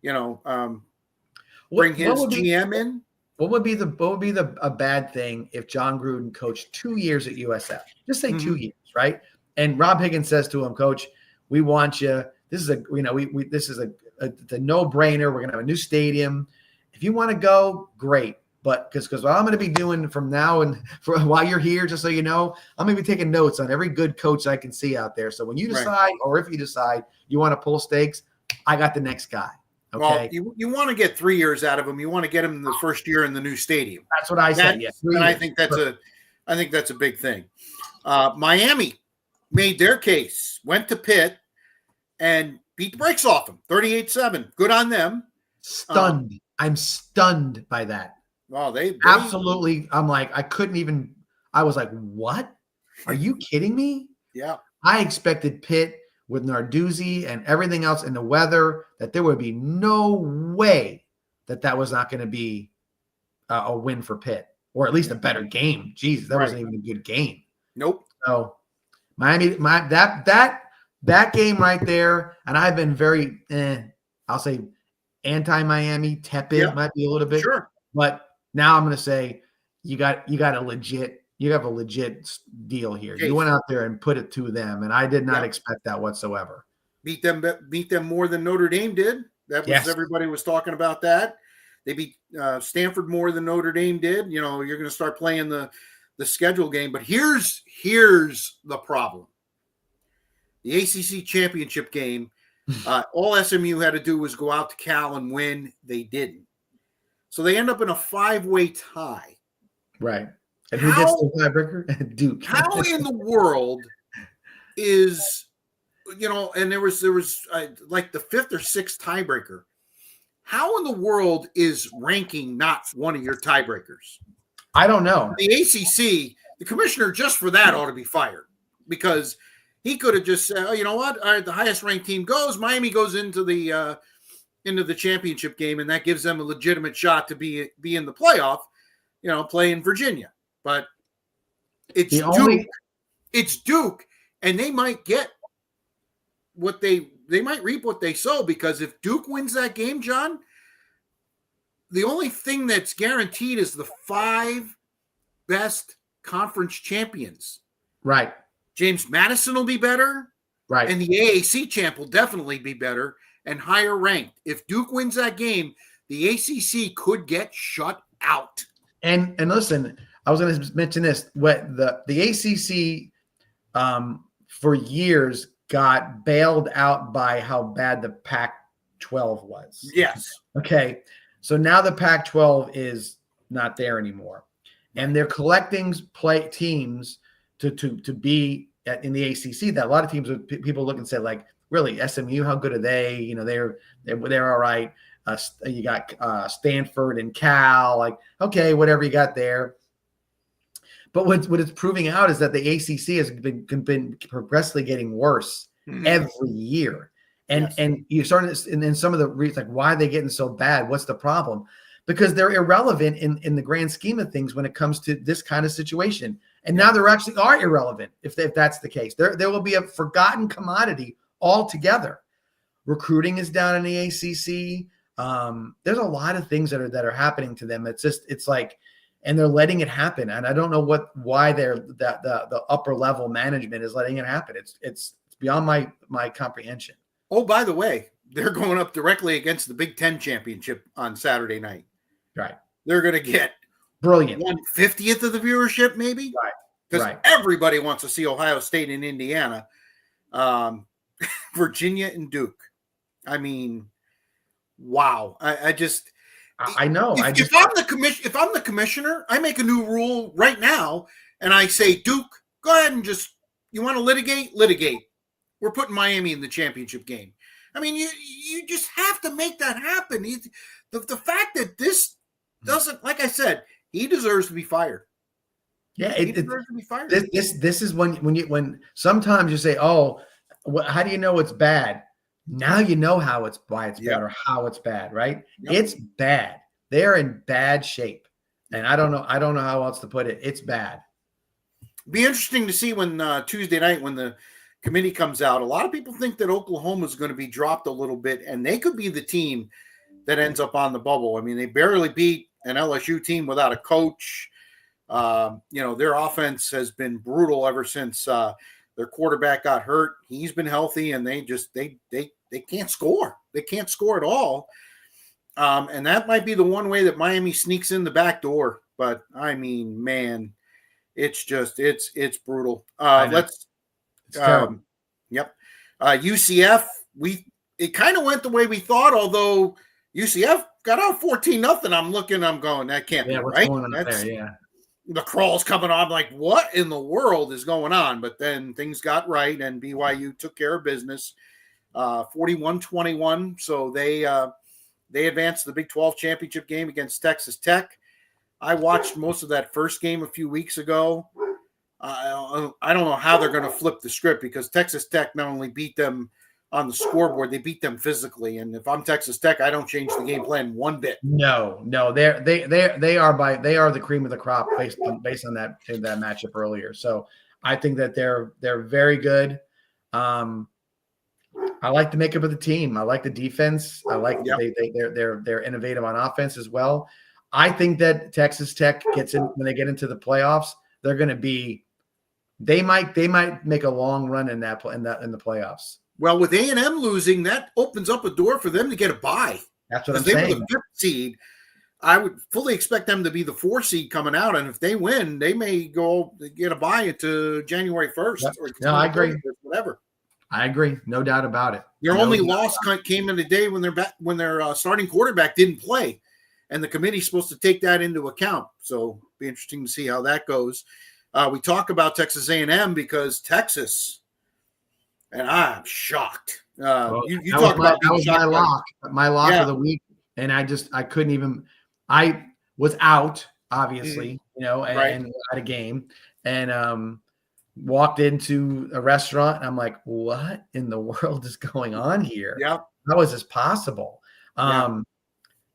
bring his GM in. what would be a bad thing if John Gruden coached 2 years at USF? Just say 2 years, right? And Rob Higgins says to him, Coach, we want you. This is this is a no-brainer. We're gonna have a new stadium. If you want to go, great. But because what I'm going to be doing from now and for while you're here, just so you know, I'm going to be taking notes on every good coach I can see out there. So when you decide, or if you decide you want to pull stakes, I got the next guy. Okay. Well, you want to get 3 years out of him. You want to get him the first year in the new stadium. That's what I said. Yes, and I think that's a big thing. Miami made their case, went to Pitt, and beat the brakes off them, 38-7. Good on them. Stunned. I'm stunned by that. Well, they absolutely. I'm like, I was like, what? Are you kidding me? Yeah. I expected Pitt with Narduzzi and everything else in the weather that there would be no way that was not going to be a win for Pitt, or at least a better game. Jesus, that wasn't even a good game. Nope. So Miami, that game right there, and I've been very, I'll say anti-Miami, tepid might be a little bit, sure, but now I'm going to say you have a legit deal here. You went out there and put it to them, and I did not expect that whatsoever. Beat them more than Notre Dame did. That was everybody was talking about that. They beat Stanford more than Notre Dame did. You know, you're going to start playing the schedule game, but here's the problem. The ACC championship game, all SMU had to do was go out to Cal and win. They didn't. So they end up in a 5-way tie. Right. And who gets the tiebreaker? Duke. How in the world is, and there was like the 5th or 6th tiebreaker. How in the world is ranking not one of your tiebreakers? I don't know. The ACC, the commissioner just for that ought to be fired, because he could have just said, oh, you know what? All right, the highest ranked team goes. Miami goes into the championship game, and that gives them a legitimate shot to be in the playoff, play in Virginia. But it's Duke. It's Duke, and they might get what they might reap what they sow, because if Duke wins that game, John, the only thing that's guaranteed is the 5 best conference champions. Right. James Madison will be better. Right. And the AAC champ will definitely be better and higher ranked. If Duke wins that game, the ACC could get shut out. And listen, I was going to mention this. What the ACC for years got bailed out by how bad the Pac-12 was. Yes. Okay. So now the Pac-12 is not there anymore, and they're collecting teams to be in the ACC. That a lot of teams, people look and say, like, really, SMU, how good are they? They're all right. You got Stanford and Cal, like, okay, whatever you got there. But what it's proving out is that the ACC has been progressively getting worse every year. And you're starting to, and then some of the reasons, like, why are they getting so bad? What's the problem? Because they're irrelevant in the grand scheme of things when it comes to this kind of situation. And now they actually are irrelevant if that's the case. There will be a forgotten commodity altogether. Recruiting is down in the ACC. There's a lot of things that are happening to them. It's like, and they're letting it happen. And I don't know why the upper level management is letting it happen. It's beyond my comprehension. Oh, by the way, they're going up directly against the Big Ten championship on Saturday night. Right. They're going to get brilliant 1/50th of the viewership, maybe. Right. Because everybody wants to see Ohio State and Indiana, Virginia and Duke. I mean, wow. I know. If I'm the commissioner, I make a new rule right now, and I say, Duke, go ahead and you want to litigate. We're putting Miami in the championship game. I mean, you just have to make that happen. The fact that this doesn't, like I said, he deserves to be fired. Yeah, he deserves to be fired. This is when sometimes you say, oh, how do you know it's bad? Now you know why it's bad, or how it's bad, right? Yep. It's bad. They're in bad shape, and I don't know how else to put it. It's bad. Be interesting to see when Tuesday night, when the committee comes out. A lot of people think that Oklahoma is going to be dropped a little bit, and they could be the team that ends up on the bubble. I mean, they barely beat an LSU team without a coach. Their offense has been brutal ever since their quarterback got hurt. He's been healthy, and they can't score. They can't score at all. And that might be the one way that Miami sneaks in the back door. But I mean, man, it's brutal. It's terrible. Yep. UCF, it kind of went the way we thought, although UCF got out 14-0. I'm going, that can't be what's right. Going on there? Yeah. The crawl's coming on, like, what in the world is going on? But then things got right, and BYU took care of business, 41-21. So they advanced to the Big 12 championship game against Texas Tech. I watched most of that first game a few weeks ago. I don't know how they're going to flip the script, because Texas Tech not only beat them on the scoreboard, they beat them physically. And if I'm Texas Tech, I don't change the game plan one bit. No, they are the cream of the crop based on that matchup earlier. So I think that they're very good. I like the makeup of the team. I like the defense. I like they're innovative on offense as well. I think that Texas Tech gets in when they get into the playoffs. They're going to be. They might make a long run in the playoffs. Well, with A&M losing, that opens up a door for them to get a bye. That's what I'm saying. saying. They were the 5th seed. I would fully expect them to be the 4 seed coming out, and if they win, they may go get a bye into January 1st. Yep. Or No, I agree. Whatever. I agree. No doubt about it. Their only loss came in the day when their starting quarterback didn't play, and the committee's supposed to take that into account. So it'll be interesting to see how that goes. We talk about Texas A&M because Texas. And I'm shocked. You talk about that was my lock of the week, and I couldn't even. I was out, obviously, and at a game, and walked into a restaurant, and I'm like, "What in the world is going on here? Yeah, how is this possible?"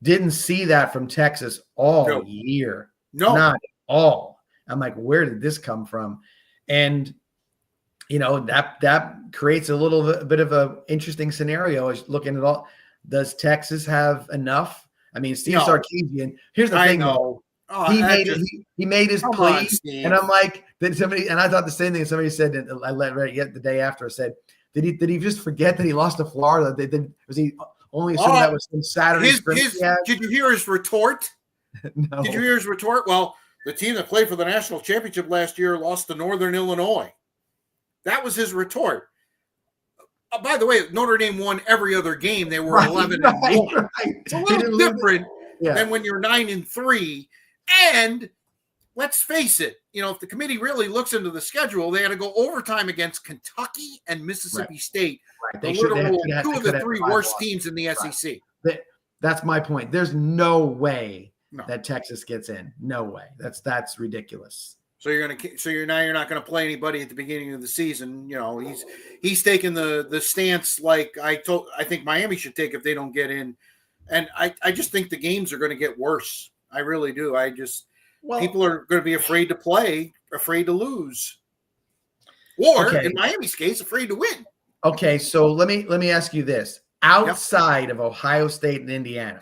Didn't see that from Texas all year. No, not at all. I'm like, where did this come from? And that creates a little bit of a interesting scenario. Is looking at all. Does Texas have enough? I mean, Steve Sarkisian. Here's the thing, though. He made his plea, and I'm like, and I thought the same thing. Somebody said, and I read it the day after. I said, did he just forget that he lost to Florida? Was he only assuming that was some Saturday? Did you hear his retort? No. Did you hear his retort? Well, the team that played for the national championship last year lost to Northern Illinois. That was his retort. By the way, Notre Dame won every other game. They were 11-1. Right. It's a little different than when you're 9-3. And let's face it, if the committee really looks into the schedule, they had to go overtime against Kentucky and Mississippi State. Right. The literal two of the 3 worst teams in the SEC. That's my point. There's no way that Texas gets in. No way. That's ridiculous. So you're not going to play anybody at the beginning of the season. He's taking the stance like I think Miami should take if they don't get in, and I just think the games are going to get worse. I really do. People are going to be afraid to play, afraid to lose, or in Miami's case, afraid to win. Okay, so let me ask you this: outside of Ohio State and Indiana,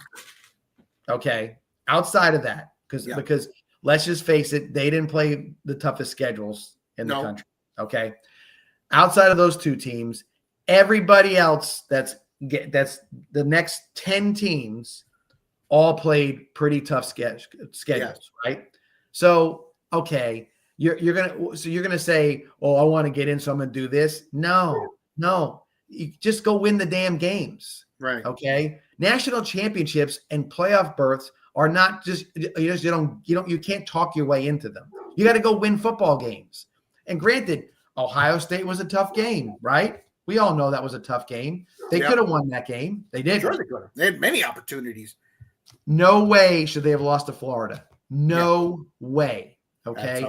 outside of that, because. Let's just face it, they didn't play the toughest schedules in the country. Okay. Outside of those 2 teams, everybody else that's the next 10 teams all played pretty tough schedules, right? So, you're gonna say, "Oh, I want to get in, so I'm gonna do this." No. You just go win the damn games. Right. Okay. National championships and playoff berths are not just you can't talk your way into them. You got to go win football games. And granted, Ohio State was a tough game, right? We all know that was a tough game. They could have won that game. They did. Sure they could have. They had many opportunities. No way should they have lost to Florida. No way. Okay.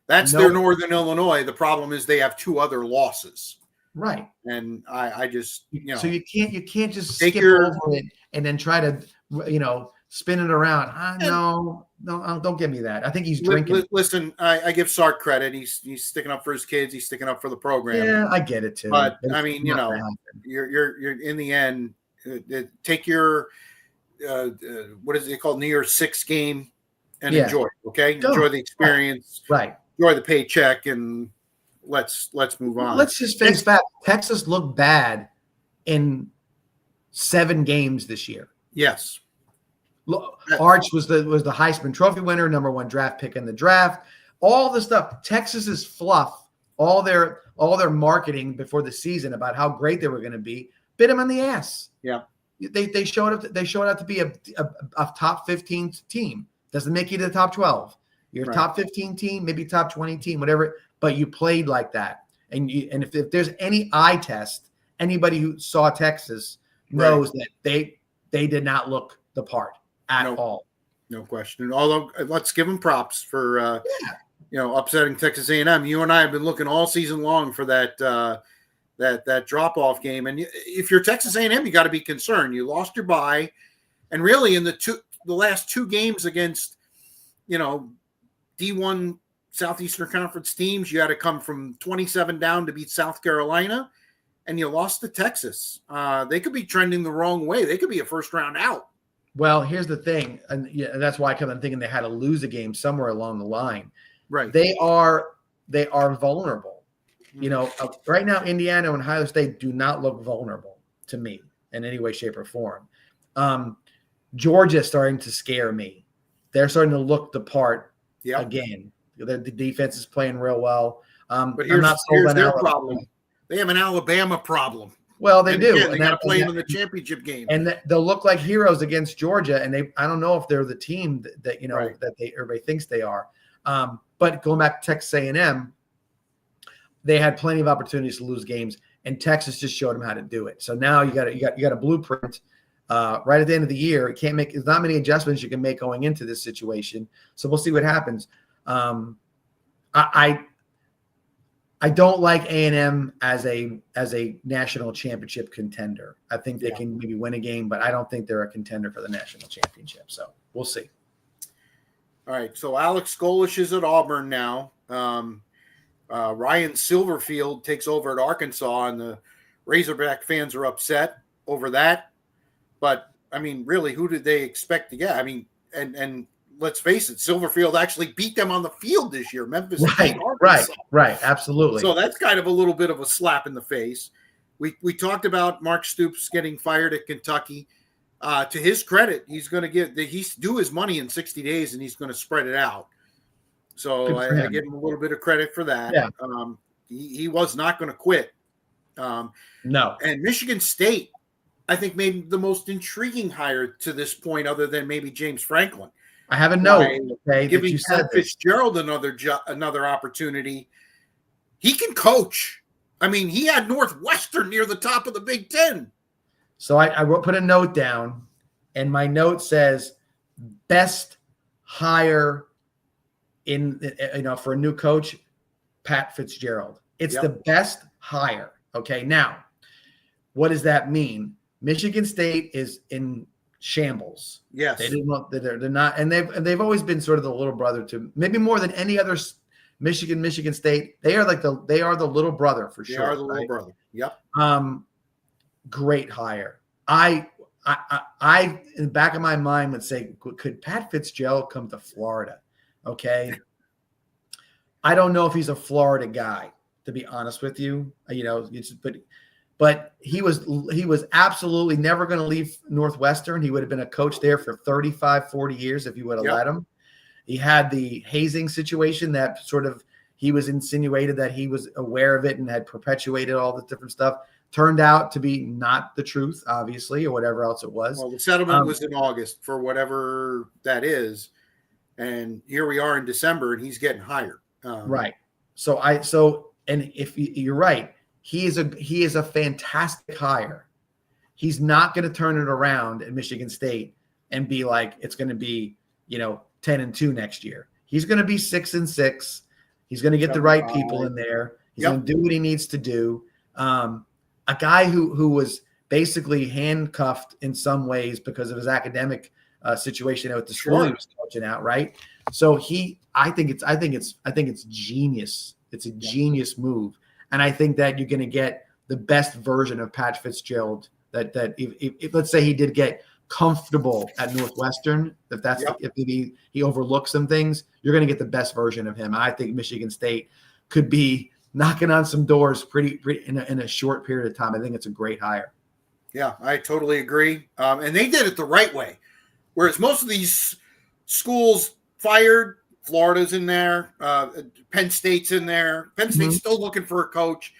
That's their Northern Illinois. The problem is they have 2 other losses. Right. And I just so you can't just skip over it and then try to spin it around. No, don't give me that. I think he's drinking. Listen, I give Sark credit. He's sticking up for his kids. He's sticking up for the program. Yeah, I get it too. But I mean, you're in the end, take your what is it called? New Year's Six game and Yeah. enjoy. Okay. Go. Enjoy the experience. Right. Enjoy the paycheck and let's move on. Let's just face facts. Texas looked bad in 7 games this year. Yes. Arch was the Heisman Trophy winner, number 1 draft pick in the draft. All the stuff. Texas's fluff, all their marketing before the season about how great they were going to be, bit them on the ass. Yeah. They showed up. They showed out to be a top 15 team. Doesn't make you the top 12. You're a top 15 team, maybe top 20 team, whatever. But you played like that. And if there's any eye test, anybody who saw Texas knows that they did not look the part at all. No question. Although let's give them props for upsetting Texas A&M. You and I have been looking all season long for that drop off game. And if you're Texas A&M, you got to be concerned. You lost your bye, and really in the last 2 games against D1 Southeastern Conference teams, you had to come from 27 down to beat South Carolina, and you lost to Texas. They could be trending the wrong way. They could be a first round out. Well, here's the thing, and that's why I'm thinking they had to lose a game somewhere along the line. Right. They are vulnerable. Right now, Indiana and Ohio State do not look vulnerable to me in any way, shape, or form. Georgia's starting to scare me. They're starting to look the part again. The defense is playing real well. But here's their problem. They have an Alabama problem. Well, they do. Again, they got to play them in the championship game, and they'll look like heroes against Georgia. And I don't know if they're the team that everybody thinks they are. But going back to Texas A&M, they had plenty of opportunities to lose games, and Texas just showed them how to do it. So now you got a blueprint right at the end of the year. There's not many adjustments you can make going into this situation. So we'll see what happens. I don't like A&M as a national championship contender. I think they can maybe win a game, but I don't think they're a contender for the national championship. So we'll see. All right. So Alex Golesh is at Auburn now. Ryan Silverfield takes over at Arkansas, and the Razorback fans are upset over that. But I mean, really, who did they expect to get? I mean, and let's face it, Silverfield actually beat them on the field this year. Memphis, right, absolutely. So that's kind of a little bit of a slap in the face. We talked about Mark Stoops getting fired at Kentucky. To his credit, he's going to he's due his money in 60 days, and he's going to spread it out. So I give him a little bit of credit for that. Yeah. He was not going to quit. No. And Michigan State, I think, made the most intriguing hire to this point, other than maybe James Franklin. I have a note. Giving Pat Fitzgerald another opportunity. He can coach. I mean, he had Northwestern near the top of the Big Ten. So I put a note down, and my note says best hire for a new coach, Pat Fitzgerald. It's the best hire. Okay, now what does that mean? Michigan State is in shambles. Yes, they're not, and they've always been sort of the little brother to maybe more than any other Michigan State. They are the little brother for sure. They are the little brother. Yep. Great hire. I in the back of my mind would say, could Pat Fitzgerald come to Florida? Okay. I don't know if he's a Florida guy, to be honest with you. But he was absolutely never going to leave Northwestern. He would have been a coach there for 35, 40 years if you would have let him. He had the hazing situation that sort of he was insinuated that he was aware of it and had perpetuated all this different stuff. Turned out to be not the truth, obviously, or whatever else it was. Well, the settlement was in August for whatever that is. And here we are in December, and he's getting hired. Right. And if you're right, he is a fantastic hire. He's not going to turn it around at Michigan State and be like it's going to be 10-2 next year. He's going to be 6-6. He's going to get the right people in there. He's going to do what he needs to do. A guy who was basically handcuffed in some ways because of his academic situation at the school he was coaching out, right? So I think it's genius. It's a genius move, and I think that you're going to get the best version of Pat Fitzgerald. That if let's say he did get comfortable at Northwestern, if maybe he overlooks some things, you're going to get the best version of him. I think Michigan State could be knocking on some doors pretty in a short period of time. I think it's a great hire. Yeah, I totally agree. And they did it the right way. Whereas most of these schools fired, Florida's in there, Penn State's in there. Penn State's still looking for a coach.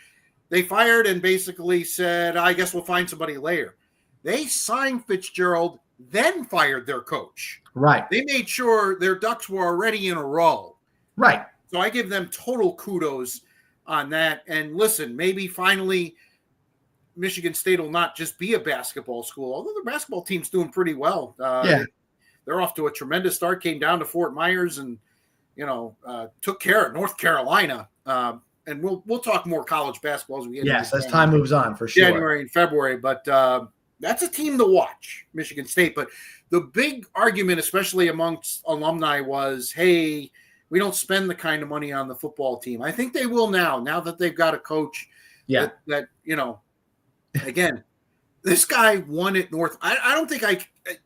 They fired and basically said, I guess we'll find somebody later. They signed Fitzgerald, then fired their coach. Right. They made sure their ducks were already in a row. Right. So I give them total kudos on that. And listen, maybe finally Michigan State will not just be a basketball school, although the basketball team's doing pretty well. They're off to a tremendous start, came down to Fort Myers and, took care of North Carolina. And we'll talk more college basketball as we get into as time moves on, for sure. January and February. But that's a team to watch, Michigan State. But the big argument, especially amongst alumni, was, hey, we don't spend the kind of money on the football team. I think they will now that they've got a coach that again, this guy won at North. I don't think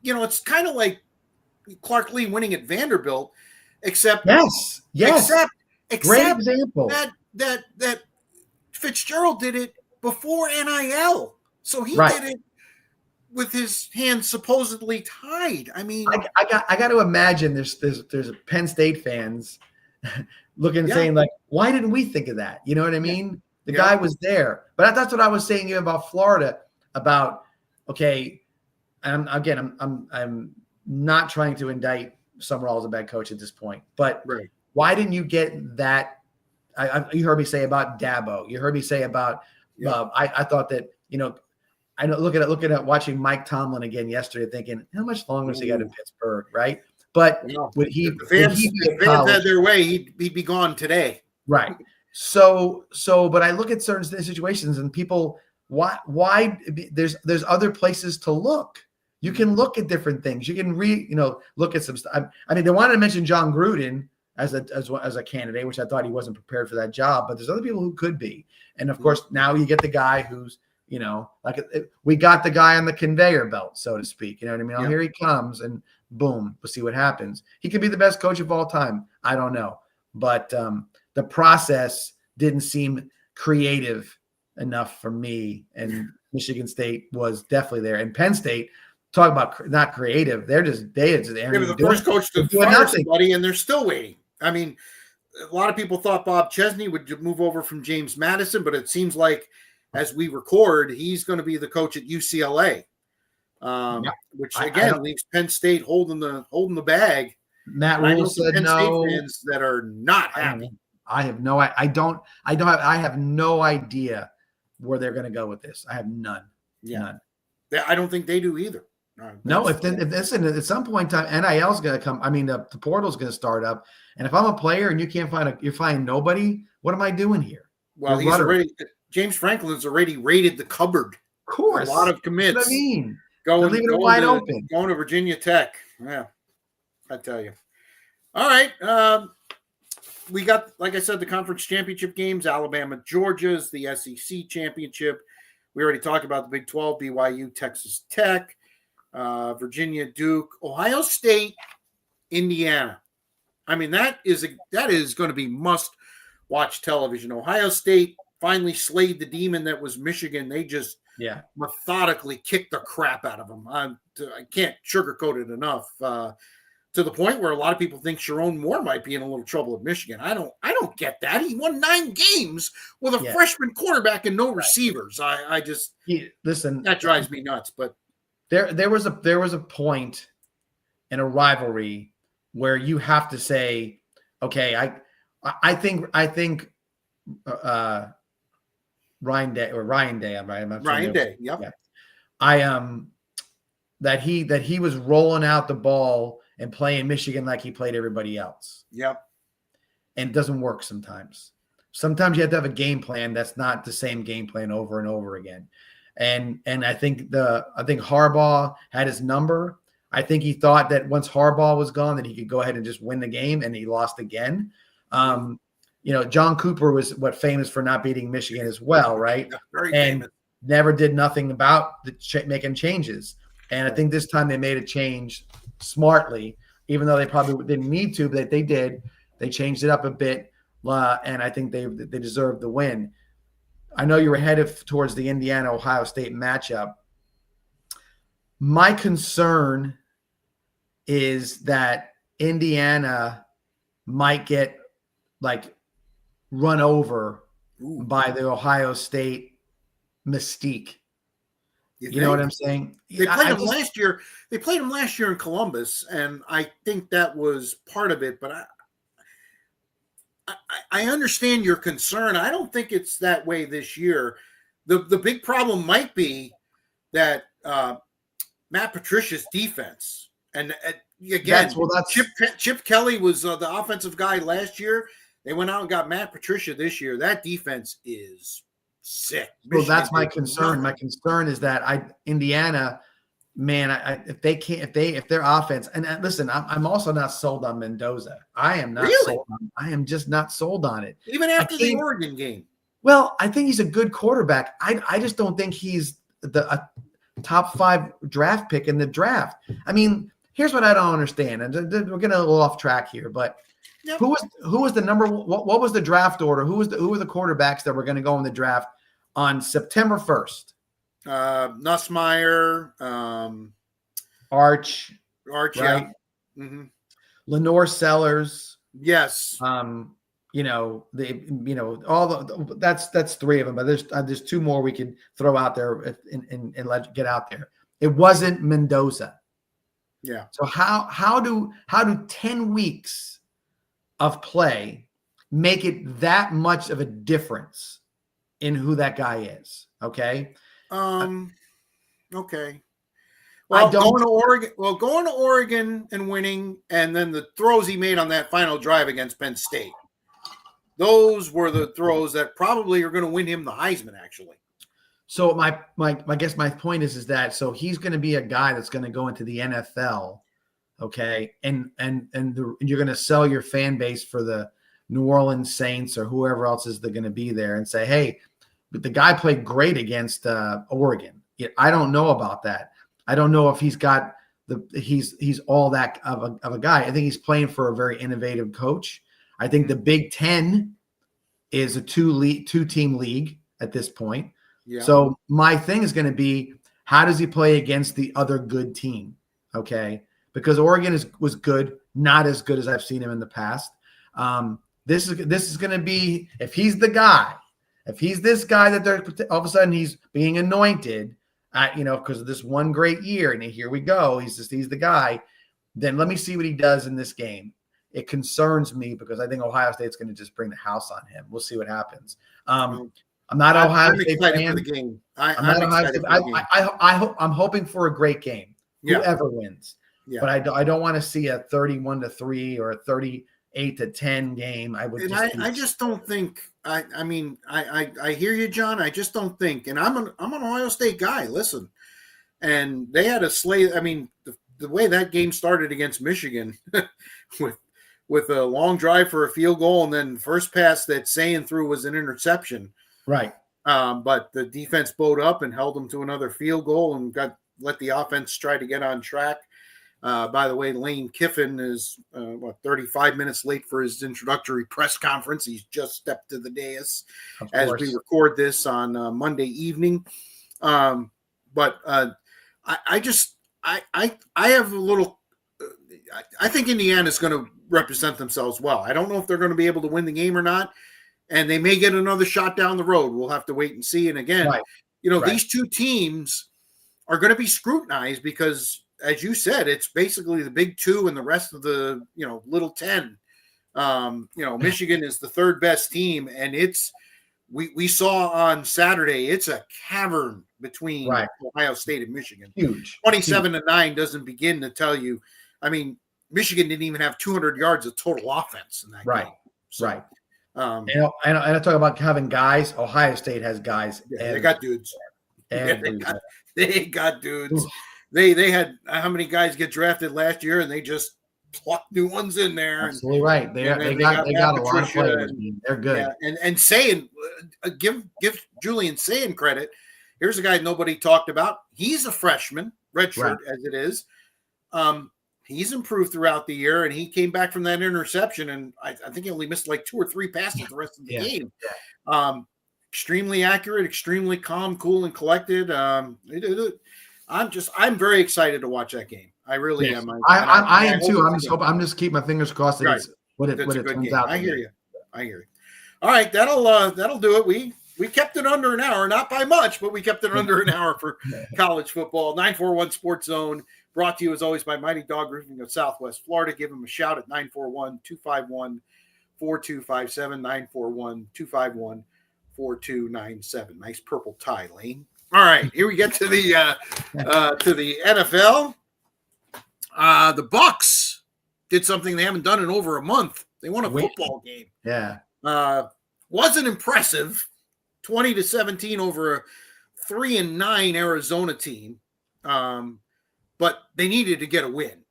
it's kind of like Clark Lee winning at Vanderbilt, except except great example that Fitzgerald did it before NIL, so he did it with his hands supposedly tied. I mean, I got to imagine there's Penn State fans looking and saying, like, why didn't we think of that? You know what I mean? The guy was there. But that's what I was saying about Florida, about, okay, and again, I'm not trying to indict Summerall as a bad coach at this point, but why didn't you get that? You heard me say about Dabo. You heard me say about I thought that, I know looking at watching Mike Tomlin again yesterday, thinking how much longer has he got in Pittsburgh, right? But would he? If the fans had their way, he'd be gone today, right? So, but I look at certain situations and people, why there's other places to look. You can look at different things. You can look at some stuff. I mean, they wanted to mention John Gruden as a candidate, which I thought he wasn't prepared for that job, but there's other people who could be. And of course, now you get the guy who's, we got the guy on the conveyor belt, so to speak. You know what I mean? Oh, here he comes, and boom, we'll see what happens. He could be the best coach of all time. I don't know. But the process didn't seem creative enough for me, and Michigan State was definitely there. And Penn State, talk about not creative. They were the first coach to fire somebody, and they're still waiting. I mean, a lot of people thought Bob Chesney would move over from James Madison, but it seems like as we record, he's going to be the coach at UCLA, which again leaves Penn State holding the bag. Matt Rule said Penn no. State fans that are not happy. I have no idea where they're going to go with this. I have none. None. I don't think they do either. No, if at some point in time, NIL is going to come. I mean, the portal is going to start up. And if I'm a player and you can't find nobody, what am I doing here? Well, James Franklin's already raided the cupboard. Of course, a lot of commits. That's what I mean, leaving it wide open. Going to Virginia Tech. Yeah, I tell you. All right, we got, like I said, the conference championship games. Alabama, Georgia's the SEC championship. We already talked about the Big 12, BYU, Texas Tech, Virginia, Duke, Ohio State, Indiana. I mean, that is going to be must-watch television. Ohio State finally slayed the demon that was Michigan. They just methodically kicked the crap out of them. I can't sugarcoat it enough. To the point where a lot of people think Sharon Moore might be in a little trouble at Michigan. I don't get that. He won 9 games with a freshman quarterback and no receivers. I just listen. That drives me nuts. But there was a point in a rivalry where you have to say, okay, I think Ryan Day. I'm right. Ryan Day. Yep. Yeah. That he was rolling out the ball and playing Michigan like he played everybody else. Yep. And it doesn't work sometimes. Sometimes you have to have a game plan that's not the same game plan over and over again. And I think Harbaugh had his number. I think he thought that once Harbaugh was gone, that he could go ahead and just win the game, and he lost again. John Cooper was famous for not beating Michigan as well, right? Very and famous. Never did nothing about making changes. And I think this time they made a change smartly, even though they probably didn't need to, but they did. They changed it up a bit, and I think they deserved the win. I know you were headed towards the Indiana-Ohio State matchup. My concern is that Indiana might get run over by the Ohio State mystique. You know what I'm saying? They played them last year. They played them last year in Columbus, and I think that was part of it. But I understand your concern. I don't think it's that way this year. The big problem might be that Matt Patricia's defense, and again, Chip Kelly was the offensive guy last year. They went out and got Matt Patricia this year. That defense is sick. Well, that's my concern. My concern is that Indiana, man, if their offense, and listen, I'm also not sold on Mendoza. I am not sold on. I am just not sold on it. Even after the Oregon game. Well, I think he's a good quarterback. I just don't think he's a top 5 draft pick in the draft. I mean, here's what I don't understand, and we're getting a little off track here, but. Yep. Who was the number? What was the draft order? Who were the quarterbacks that were going to go in the draft on September 1st? Nussmeier, Arch, right? Yeah. Mm-hmm. Lenore Sellers. Yes. All that's 3 of them, but there's 2 more we could throw out there and let get out there. It wasn't Mendoza. Yeah. So how do 10 weeks of play make it that much of a difference in who that guy is? Okay. Okay. Well, going to Oregon and winning, and then the throws he made on that final drive against Penn State. Those were the throws that probably are going to win him the Heisman, actually. So I guess my point is that so he's going to be a guy that's going to go into the NFL. Okay. And you're going to sell your fan base for the New Orleans Saints or whoever else is going to be there and say, hey, but the guy played great against Oregon. I don't know about that. I don't know if he's got he's all that of a guy. I think he's playing for a very innovative coach. I think the Big Ten is a 2-team league at this point. Yeah. So my thing is going to be, how does he play against the other good team? Okay. Because Oregon was good, not as good as I've seen him in the past. This is going to be, if he's the guy, if he's this guy that they're all of a sudden he's being anointed, because of this one great year, and here we go, he's the guy. Then let me see what he does in this game. It concerns me because I think Ohio State's going to just bring the house on him. We'll see what happens. I'm not an Ohio State fan. For the game. I'm hoping for a great game. Yeah. Whoever wins. Yeah. But I don't want to see a 31-3 or a 38-10 game. I just don't think. I hear you, John. I just don't think. And I'm an Ohio State guy. Listen, and they had a slate. I mean, the way that game started against Michigan, with a long drive for a field goal, and then first pass that Sayin threw was an interception. Right. But the defense bowed up and held them to another field goal and let the offense try to get on track. By the way, Lane Kiffin is 35 minutes late for his introductory press conference. He's just stepped to the dais as we record this on Monday evening. But I have a little. I think Indiana's going to represent themselves well. I don't know if they're going to be able to win the game or not, and they may get another shot down the road. We'll have to wait and see. And again, these two teams are going to be scrutinized because, as you said, it's basically the Big Two and the rest of the, Little 10. Michigan is the third best team, and we saw on Saturday, it's a cavern between Ohio State and Michigan. Huge. 27-9 doesn't begin to tell you. I mean, Michigan didn't even have 200 yards of total offense in that game. So, right. And I talk about having guys. Ohio State has guys. Yeah, they got dudes. They got dudes. Oof. They had how many guys get drafted last year, and they just plucked new ones in there. Absolutely right. They got a lot of players. They're good. Yeah, and Sayin, give Julian Sayin credit. Here's a guy nobody talked about. He's a freshman. redshirt as it is. He's improved throughout the year, and he came back from that interception, and I think he only missed like 2 or 3 passes the rest of the game. Extremely accurate, extremely calm, cool, and collected. I'm very excited to watch that game. I really am. I am too. I'm just keeping my fingers crossed that it's what it turns out. I hear you. All right, that'll do it. We kept it under an hour, not by much, but we kept it under an hour for college football. 941 Sports Zone, brought to you as always by Mighty Dog Roofing of Southwest Florida. Give them a shout at 941-251-4257, 941-251-4297. Nice purple tie, Lane. All right, here we get to the NFL. The Bucks did something they haven't done in over a month. They won a football game. Yeah. Wasn't impressive. 20-17 over a 3-9 Arizona team. But they needed to get a win.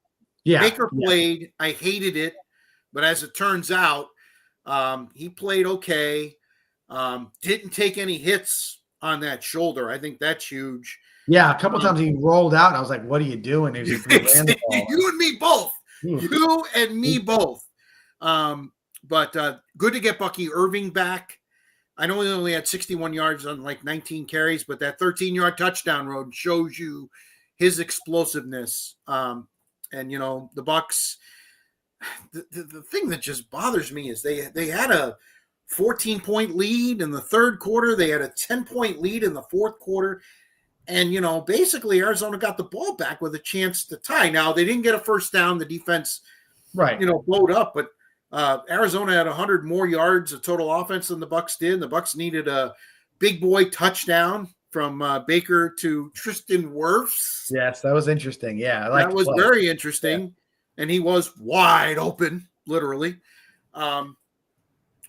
Yeah. Baker played. I hated it. But as it turns out, he played okay. Didn't take any hits on that shoulder. I think that's huge. Yeah, a couple of times he rolled out. And I was like, what are you doing? You and me both. You and me both. But good to get Bucky Irving back. I know he only had 61 yards on like 19 carries, but that 13-yard touchdown road shows you his explosiveness. And, the Bucks, the thing that just bothers me is they had a 14-point lead in the third quarter. They had a 10-point lead in the fourth quarter. And, basically Arizona got the ball back with a chance to tie. Now, they didn't get a first down. The defense, blowed up, but Arizona had 100 more yards of total offense than the Bucks did. The Bucks needed a big boy touchdown from Baker to Tristan Wirfs. Yes, that was interesting. Yeah, that was very interesting, and he was wide open, literally.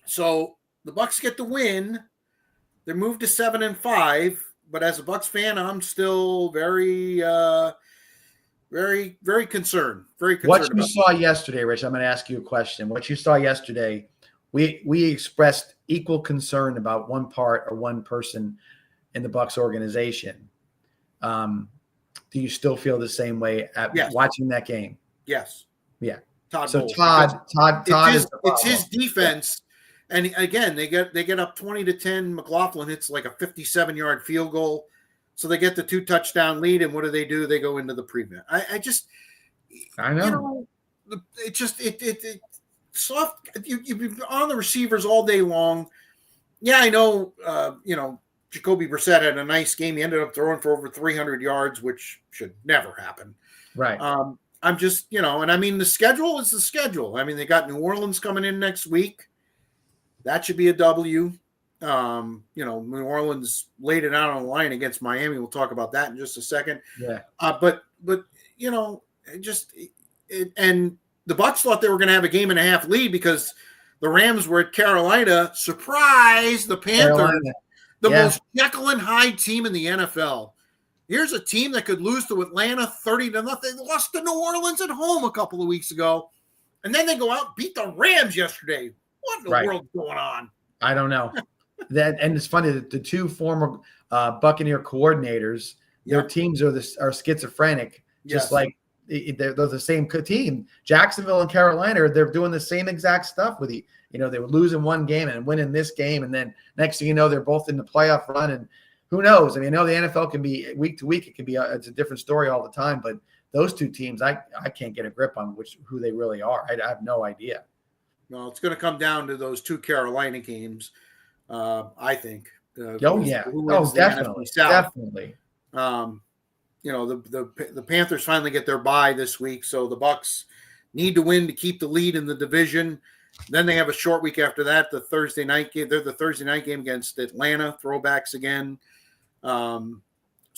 So the Bucks get the win. They're moved to 7-5, but as a Bucks fan, I'm still very, very, very concerned. Very concerned. What you saw yesterday, Rich, I'm going to ask you a question. What you saw yesterday, we expressed equal concern about one part or one person in the Bucks organization. Do you still feel the same way at watching that game? Yes. Yeah. Todd. It's his defense. And again, they get up 20-10. McLaughlin hits like a 57-yard field goal. So they get the 2 touchdown lead, and what do? They go into the prevent. I know. It soft. You've been on the receivers all day long. Yeah, I know. Jacoby Brissett had a nice game. He ended up throwing for over 300 yards, which should never happen. Right. I'm just, and I mean, the schedule is the schedule. I mean, they got New Orleans coming in next week. That should be a W. New Orleans laid it out on the line against Miami. We'll talk about that in just a second. Yeah. But and the Bucs thought they were going to have a 1.5 game lead because the Rams were at Carolina. Surprise, the Panthers, most Jekyll and Hyde team in the NFL. Here's a team that could lose to Atlanta 30-0. They lost to New Orleans at home a couple of weeks ago. And then they go out and beat the Rams yesterday. What in the world's going on? I don't know. And it's funny that the 2 former Buccaneer coordinators, their teams are schizophrenic, just like they're the same team. Jacksonville and Carolina, they're doing the same exact stuff with they were losing one game and winning this game, and then next thing you know, they're both in the playoff run. And who knows? I mean, I know the NFL can be week to week; it can be it's a different story all the time. But those 2 teams, I can't get a grip on who they really are. I have no idea. No, it's going to come down to those 2 Carolina games. I think. Definitely. Definitely. The Panthers finally get their bye this week, so the Bucks need to win to keep the lead in the division. Then they have a short week after that, the Thursday night game. They're the Thursday night game against Atlanta, throwbacks again. So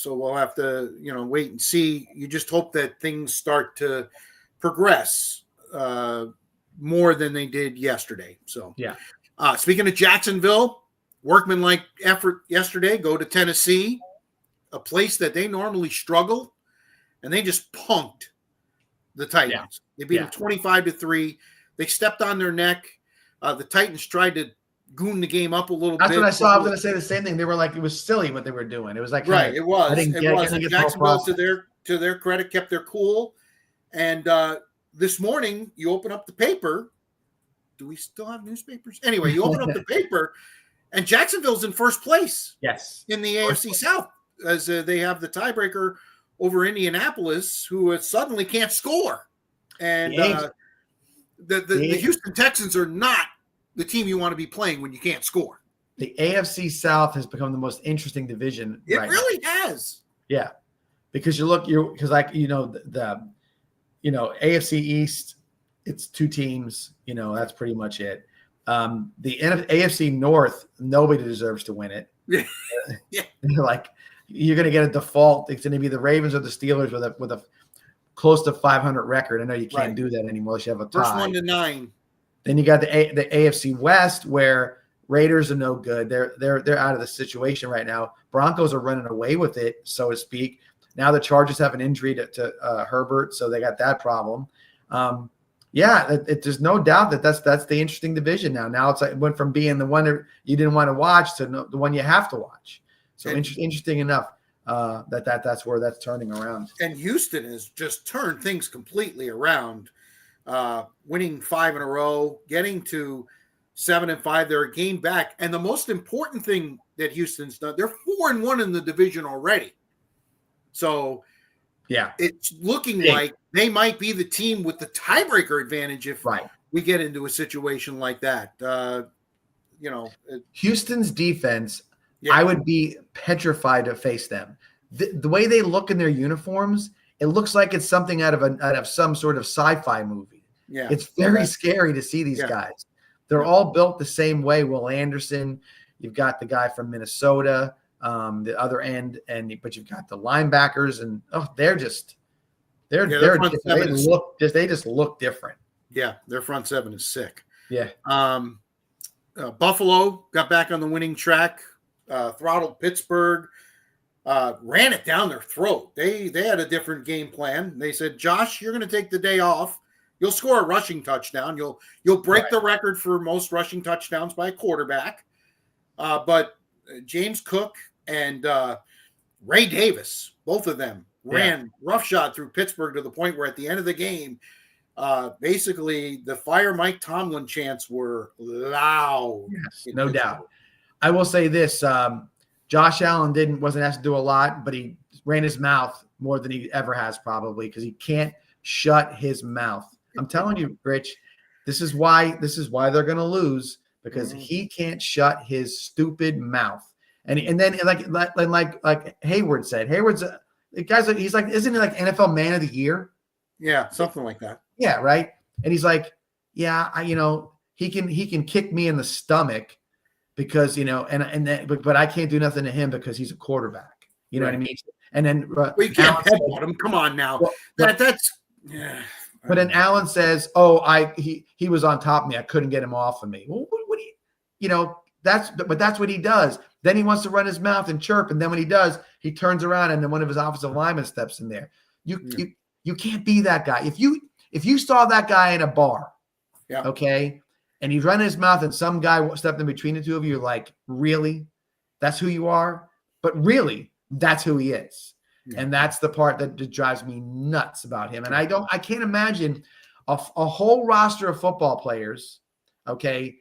we'll have to, wait and see. You just hope that things start to progress more than they did yesterday. So, speaking of Jacksonville, workmanlike effort yesterday, go to Tennessee, a place that they normally struggle, and they just punked the Titans. Yeah. They beat them 25-3. They stepped on their neck. The Titans tried to goon the game up a little bit. That's what I saw. I was going to say the same thing. They were like, it was silly what they were doing. It was like, it was. Jacksonville to their credit, kept their cool. And this morning, you open up the paper. Do we still have newspapers? Anyway, you open up the paper, and Jacksonville's in first place. Yes. In the AFC South, as they have the tiebreaker over Indianapolis, who suddenly can't score. And the Houston Texans are not the team you want to be playing when you can't score. The AFC South has become the most interesting division. It really has. Yeah, because because the AFC East, it's two teams. That's pretty much it. The AFC North, nobody deserves to win it. Yeah. Like, you're going to get a default. It's going to be the Ravens or the Steelers with a close to 500 record. I know you can't do that anymore unless you have a tie. First 1 to 9. Then you got the AFC West, where Raiders are no good. They're out of the situation right now. Broncos are running away with it, so to speak. Now the Chargers have an injury to Herbert, so they got that problem. There's no doubt that's the interesting division now. Now it went from being the one that you didn't want to watch to the one you have to watch. So interesting enough that's where that's turning around. And Houston has just turned things completely around, winning 5 in a row, getting to 7-5. They're a game back. And the most important thing that Houston's done, they're 4-1 in the division already. So it's looking like they might be the team with the tiebreaker advantage if we get into a situation like that. Houston's defense, I would be petrified to face them. The way they look in their uniforms, it looks like it's something out of some sort of sci-fi movie. Yeah, it's very scary to see these guys. They're all built the same way. Will Anderson, you've got the guy from Minnesota, the other end, but you've got the linebackers, and they just look different. Yeah, their front seven is sick. Yeah. Buffalo got back on the winning track, throttled Pittsburgh, ran it down their throat. They had a different game plan. They said, Josh, you're going to take the day off. You'll score a rushing touchdown. You'll break the record for most rushing touchdowns by a quarterback. But James Cook and Ray Davis, both of them, ran roughshod through Pittsburgh to the point where at the end of the game, basically the fire Mike Tomlin chants were loud. Yes, no doubt. I will say this: Josh Allen wasn't asked to do a lot, but he ran his mouth more than he ever has, probably, because he can't shut his mouth. I'm telling you, Rich, this is why they're going to lose, because he can't shut his stupid mouth. And then like Hayward said, Hayward's the guy's like, he's like, isn't he like NFL Man of the Year? Yeah, something like that. Yeah, right. And he's like, he can kick me in the stomach because but I can't do nothing to him because he's a quarterback. You know what I mean? And then we can't headbutt him. Come on now. That's. But then Allen says, he was on top of me. I couldn't get him off of me. Well, what do you that's what he does. Then he wants to run his mouth and chirp. And then when he does, he turns around and then one of his offensive linemen steps in there. You can't be that guy. If you saw that guy in a bar, okay, and he's running his mouth and some guy stepped in between the two of you, you're like, really? That's who you are? But really, that's who he is. Yeah. And that's the part that just drives me nuts about him. And I can't imagine a whole roster of football players, okay,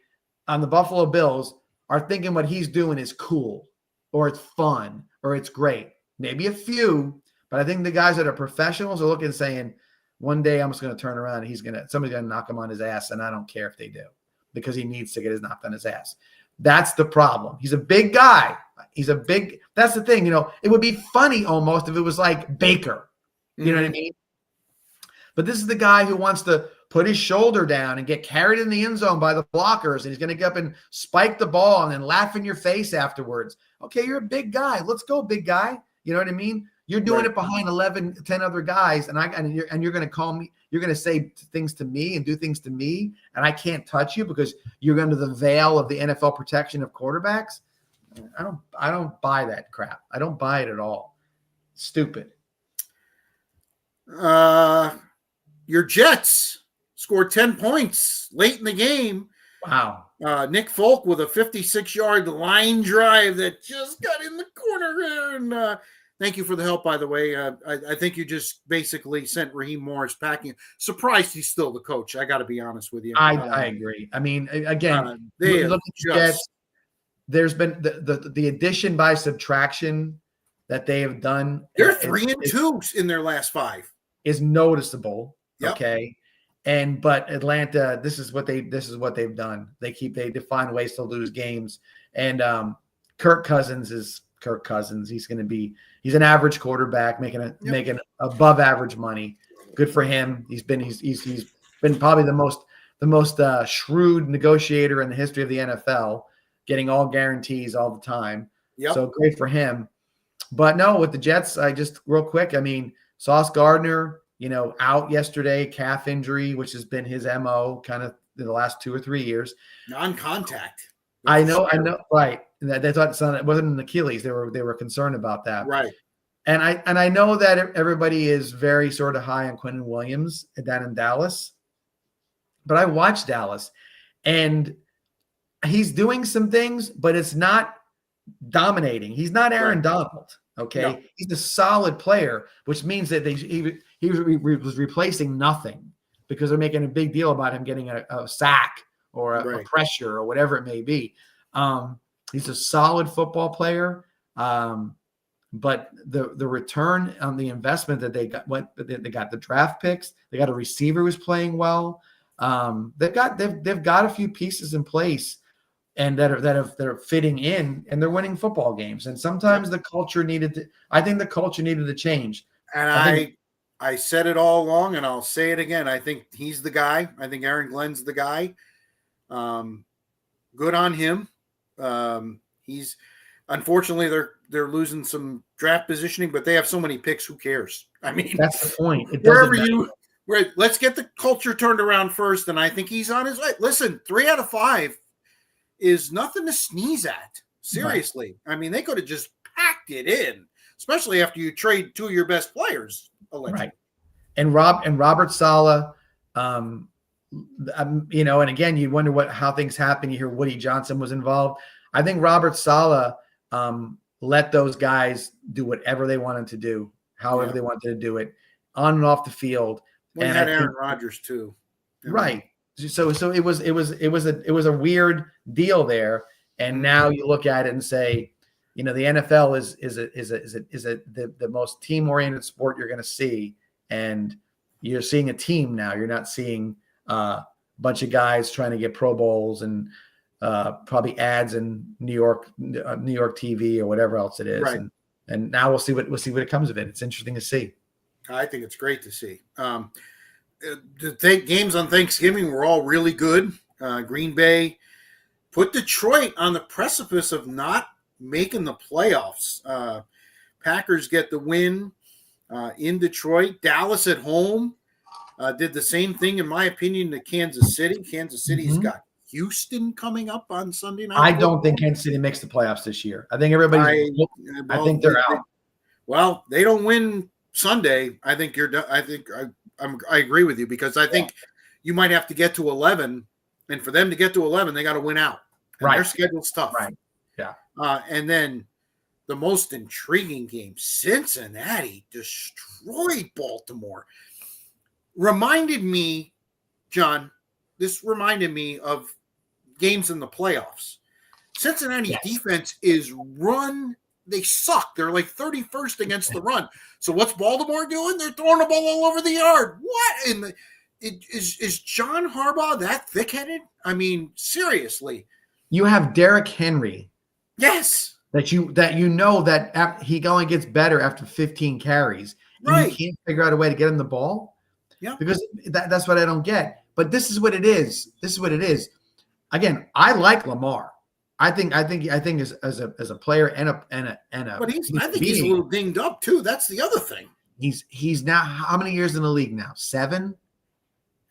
on the Buffalo Bills are thinking what he's doing is cool or it's fun or it's great. Maybe a few, but I think the guys that are professionals are looking and saying, one day I'm just going to turn around and somebody's going to knock him on his ass, and I don't care if they do, because he needs to get his knocked on his ass. That's the problem. He's a big guy. That's the thing, it would be funny almost if it was like Baker, you know what I mean? But this is the guy who wants to put his shoulder down and get carried in the end zone by the blockers, and he's going to get up and spike the ball and then laugh in your face afterwards. Okay, you're a big guy. Let's go, big guy. You know what I mean? You're doing it behind 10 other guys, and you're going to call me. You're going to say things to me and do things to me, and I can't touch you because you're under the veil of the NFL protection of quarterbacks. I don't buy that crap. I don't buy it at all. Stupid. Your Jets scored 10 points late in the game. Wow. Nick Folk with a 56-yard line drive that just got in the corner there, and Thank you for the help, by the way. I think you just basically sent Raheem Morris packing. Surprised he's still the coach. I got to be honest with you. I agree. I mean, again, they look at the Jets. There's been the addition by subtraction that they have done. They're 3-2 in their last 5. Is noticeable. Yep. Okay. But Atlanta, this is what they've done. They find ways to lose games. And Kirk Cousins is Kirk Cousins. He's an average quarterback making above average money. Good for him. He's been probably the most shrewd negotiator in the history of the NFL, getting all guarantees all the time. Yep. So great for him. But no, with the Jets, I just real quick, I mean, Sauce Gardner, out yesterday, calf injury, which has been his MO kind of in the last 2 or 3 years. Non-contact. I know, right. They thought it wasn't an Achilles. They were concerned about that. Right. And I know that everybody is very sort of high on Quinnen Williams down in Dallas. But I watched Dallas, and he's doing some things, but it's not dominating. He's not Aaron Donald. Okay. No. He's a solid player, which means that he was replacing nothing because they're making a big deal about him getting a sack or a pressure or whatever it may be. He's a solid football player. But the return on the investment that they got, they got the draft picks, they got a receiver who's playing well. They've got a few pieces in place and that are fitting in, and they're winning football games. And sometimes the culture needed to change. And I said it all along, and I'll say it again. I think he's the guy. I think Aaron Glenn's the guy. Good on him. He's unfortunately they're losing some draft positioning, but they have so many picks. Who cares? I mean, that's the point. Let's get the culture turned around first, and I think he's on his way. Listen, 3 out of 5 is nothing to sneeze at. Seriously. Right. I mean, they could have just packed it in, especially after you trade 2 of your best players. Allegedly. Right. And Robert Saleh, and again, you wonder how things happen. You hear Woody Johnson was involved. I think Robert Saleh let those guys do whatever they wanted to do, however they wanted to do it, on and off the field. We had Aaron Rodgers too. Right. So it was a weird deal there. And now you look at it and say, the NFL is the most team-oriented sport you're going to see. And you're seeing a team now. You're not seeing a bunch of guys trying to get Pro Bowls and probably ads in New York TV or whatever else it is. Right. And now we'll see what it comes of it. It's interesting to see. I think it's great to see. The games on Thanksgiving were all really good. Green Bay put Detroit on the precipice of not making the playoffs. Packers get the win in Detroit. Dallas at home did the same thing, in my opinion, to Kansas City. Kansas City's got Houston coming up on Sunday night. I don't think Kansas City makes the playoffs this year. I think I think they're out. Well, they don't win Sunday. I think you're done. I agree with you, because I think you might have to get to 11, and for them to get to 11, they got to win out. And their schedule's tough. Right. Yeah. And then the most intriguing game, Cincinnati destroyed Baltimore. Reminded me, John, this reminded me of games in the playoffs. Cincinnati defense is run. They suck. They're like 31st against the run. So what's Baltimore doing? They're throwing the ball all over the yard. What? Is John Harbaugh that thick-headed? I mean, seriously. You have Derrick Henry. Yes. That he only gets better after 15 carries. Right. You can't figure out a way to get him the ball. Yeah. Because that's what I don't get. But this is what it is. Again, I like Lamar. I think as a player and a. But I think he's a little dinged up too. That's the other thing. He's now how many years in the league now? 7,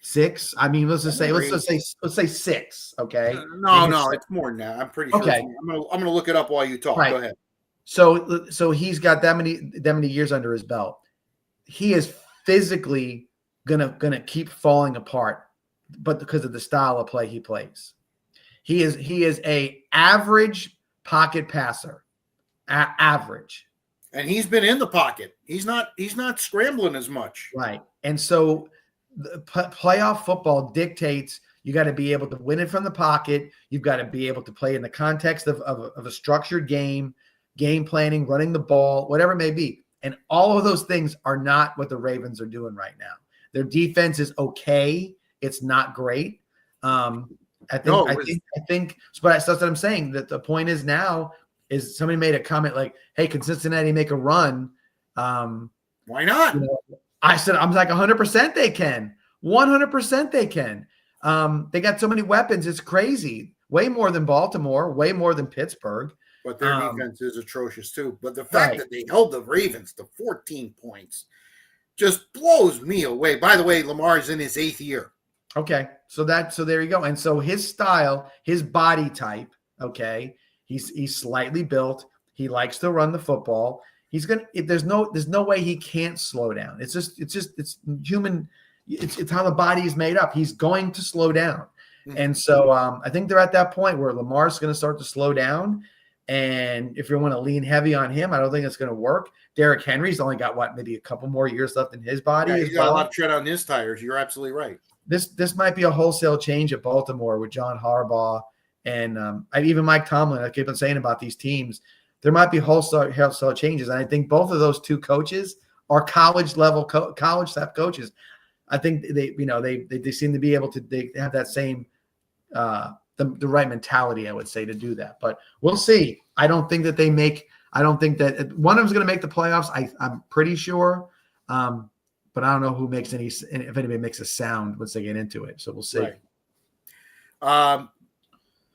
6. I mean, let's say 6. Okay. No, it's more than that. I'm pretty sure. Okay. I'm gonna look it up while you talk. Right. Go ahead. So he's got that many years under his belt. He is physically gonna keep falling apart, but because of the style of play he plays. He is a average pocket passer. Average. And he's been in the pocket. He's not scrambling as much. Right. And so the playoff football dictates you got to be able to win it from the pocket. You've got to be able to play in the context of a structured game planning, running the ball, whatever it may be. And all of those things are not what the Ravens are doing right now. Their defense is okay. It's not great. I think, but that's what I'm saying. That the point is now is somebody made a comment like, "Hey, can Cincinnati make a run?" Why not? I said, I'm like 100% they can. 100% they can. They got so many weapons. It's crazy. Way more than Baltimore, way more than Pittsburgh. But their defense is atrocious too. But the fact that they held the Ravens to 14 points just blows me away. By the way, Lamar's in his 8th year. Okay. So there you go. And so his style, his body type, okay, he's slightly built. He likes to run the football. He's gonna. There's no way he can't slow down. It's human. It's how the body is made up. He's going to slow down, and so I think they're at that point where Lamar's going to start to slow down. And if you want to lean heavy on him, I don't think it's going to work. Derrick Henry's only got maybe a couple more years left in his body. Yeah, he's got a lot of tread on his tires. You're absolutely right. This might be a wholesale change at Baltimore with John Harbaugh and even Mike Tomlin. I keep on saying about these teams. There might be wholesale changes. And I think both of those two coaches are college staff coaches. I think they seem to be able to, they have that same, the right mentality, I would say, to do that, but we'll see. I don't think that one of them's going to make the playoffs. I'm pretty sure. But I don't know if anybody makes a sound once they get into it. So we'll see. Right.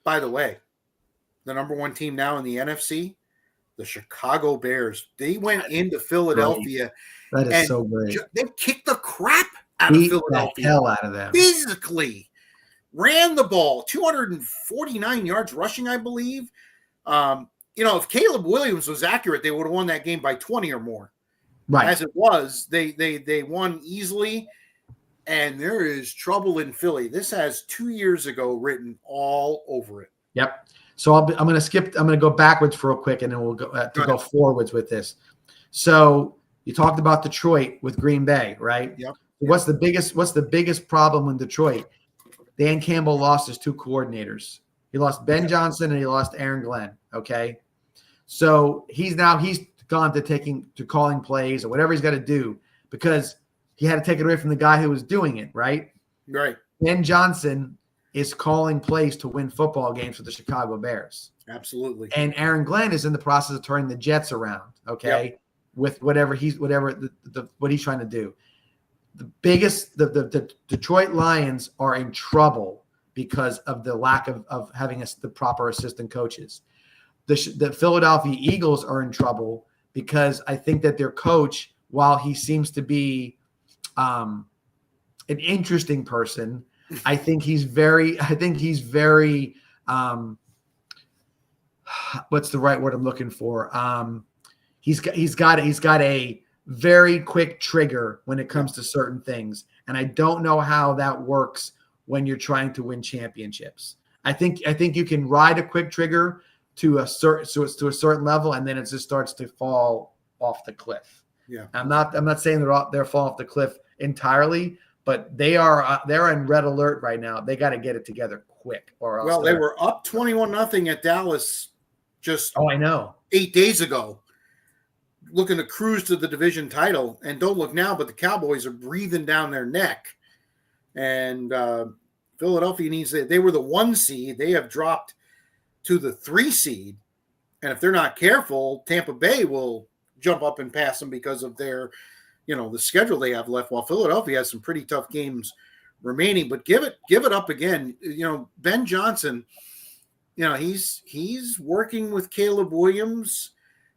By the way, the number 1 team now in the NFC, the Chicago Bears. They went into Philadelphia. That is so great. They kicked the crap out of Philadelphia. The hell out of them. Physically. Ran the ball. 249 yards rushing, I believe. If Caleb Williams was accurate, they would have won that game by 20 or more. Right. As it was, they won easily. And there is trouble in Philly. This has 2 years ago written all over it. Yep. So I'm going to go backwards for real quick, and then we'll go forwards with this. So you talked about Detroit with Green Bay, right? Yep. What's the biggest problem in Detroit? Dan Campbell lost his 2 coordinators. He lost Ben Johnson and he lost Aaron Glenn. Okay. So he's gone to calling plays or whatever he's got to do because he had to take it away from the guy who was doing it, right? Right. Ben Johnson is calling plays to win football games for the Chicago Bears. Absolutely. And Aaron Glenn is in the process of turning the Jets around, okay, yep. with what he's trying to do. The Detroit Lions are in trouble because of the lack of having the proper assistant coaches. The Philadelphia Eagles are in trouble because I think that their coach, while he seems to be an interesting person, I think he's very what's the right word I'm looking for? He's got a very quick trigger when it comes to certain things. And I don't know how that works when you're trying to win championships. I think you can ride a quick trigger to a certain level, and then it just starts to fall off the cliff. Yeah. I'm not saying they're falling off the cliff entirely, but they're in red alert right now. They got to get it together quick, or else. Well, they were up 21-0 at Dallas just 8 days ago, looking to cruise to the division title. And don't look now, but the Cowboys are breathing down their neck. And Philadelphia they were the 1 seed. They have dropped to the 3 seed. And if they're not careful, Tampa Bay will jump up and pass them because of their, the schedule they have left, while Philadelphia has some pretty tough games remaining. But give it up again. Ben Johnson, he's working with Caleb Williams.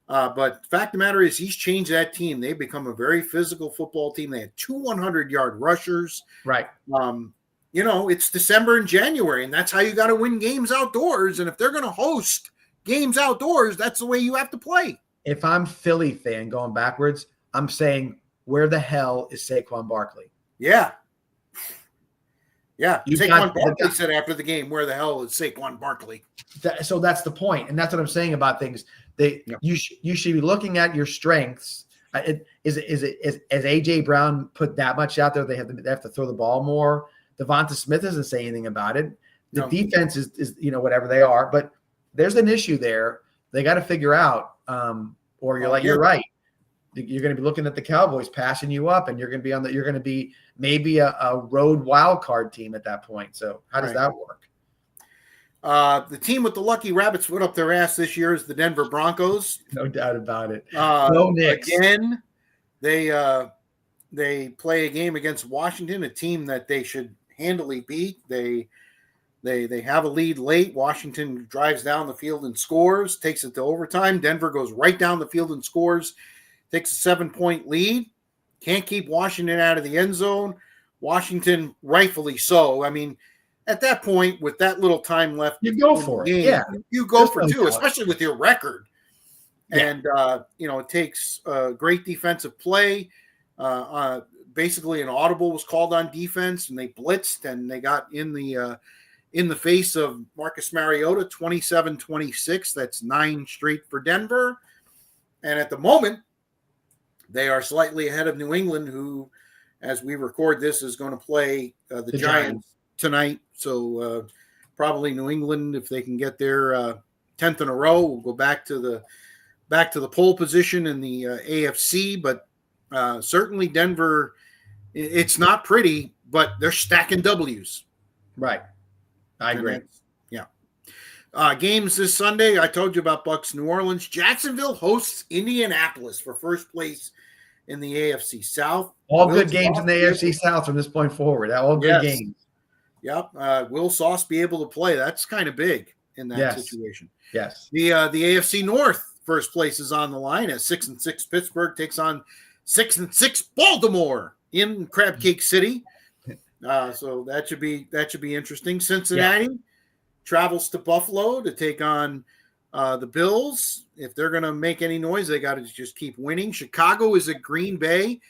But the fact of the matter is he's changed that team. They've become a very physical football team. They had 2 100-yard rushers. Right. It's December and January, and that's how you got to win games outdoors. And if they're going to host games outdoors, that's the way you have to play. If I'm Philly fan going backwards, I'm saying, where the hell is Saquon Barkley? Yeah. Yeah, You've Saquon got Barkley said after the game, "Where the hell is Saquon Barkley?" So that's the point, and that's what I'm saying about things. You should be looking at your strengths. Is AJ Brown put that much out there? They have to throw the ball more. Devonta Smith isn't saying anything about it. The defense is whatever they are, but there's an issue there. They got to figure out. Or you're right. You're going to be looking at the Cowboys passing you up, and you're going to be maybe a road wild card team at that point. So how does that work? The team with the lucky rabbit's foot up their ass this year is the Denver Broncos. No doubt about it. No Knicks. Again, they play a game against Washington, a team that they should handily beat. They have a lead late. Washington drives down the field and scores, takes it to overtime. Denver goes right down the field and scores, takes a 7-point lead. Can't keep Washington out of the end zone. Washington, rightfully so. I mean, at that point, with that little time left, you go for it. Yeah, you go for two, especially with your record. Yeah. And it takes great defensive play. Basically, an audible was called on defense, and they blitzed, and they got in the face of Marcus Mariota, 27-26. That's 9 straight for Denver. And at the moment, they are slightly ahead of New England, who, as we record this, is going to play the Giants tonight. So probably New England, if they can get their 10th in a row, will go back to the pole position in the AFC. But certainly Denver, it's not pretty, but they're stacking W's. Right. I agree. Yeah. Games this Sunday. I told you about Bucks New Orleans. Jacksonville hosts Indianapolis for first place in the AFC South. All good games in the AFC South from this point forward. All good games. Yep. Will Sauce be able to play? That's kind of big in that situation. Yes. The AFC North first place is on the line as 6-6 Pittsburgh takes on 6-6 Baltimore in Crab Cake City. So that should be interesting. Cincinnati travels to Buffalo to take on the Bills. If they're going to make any noise, they got to just keep winning. Chicago is at Green Bay.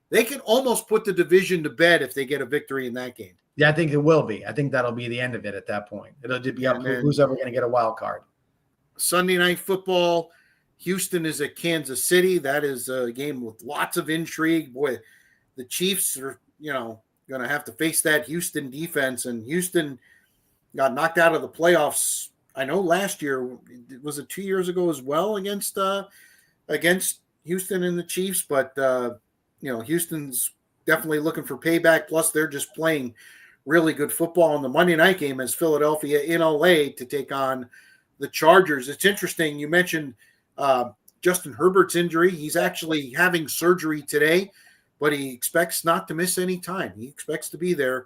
They can almost put the division to bed if they get a victory in that game. Yeah, I think it will be. I think that'll be the end of it at that point. It'll be up to who's ever going to get a wild card. Sunday Night Football, Houston is at Kansas City. That is a game with lots of intrigue. Boy, the Chiefs are, going to have to face that Houston defense, and Houston got knocked out of the playoffs. I know last year, was it 2 years ago as well against Houston and the Chiefs, but Houston's definitely looking for payback. Plus, they're just playing really good football. In the Monday night game is Philadelphia in LA to take on the Chargers. It's interesting. You mentioned Justin Herbert's injury. He's actually having surgery today, but he expects not to miss any time. He expects to be there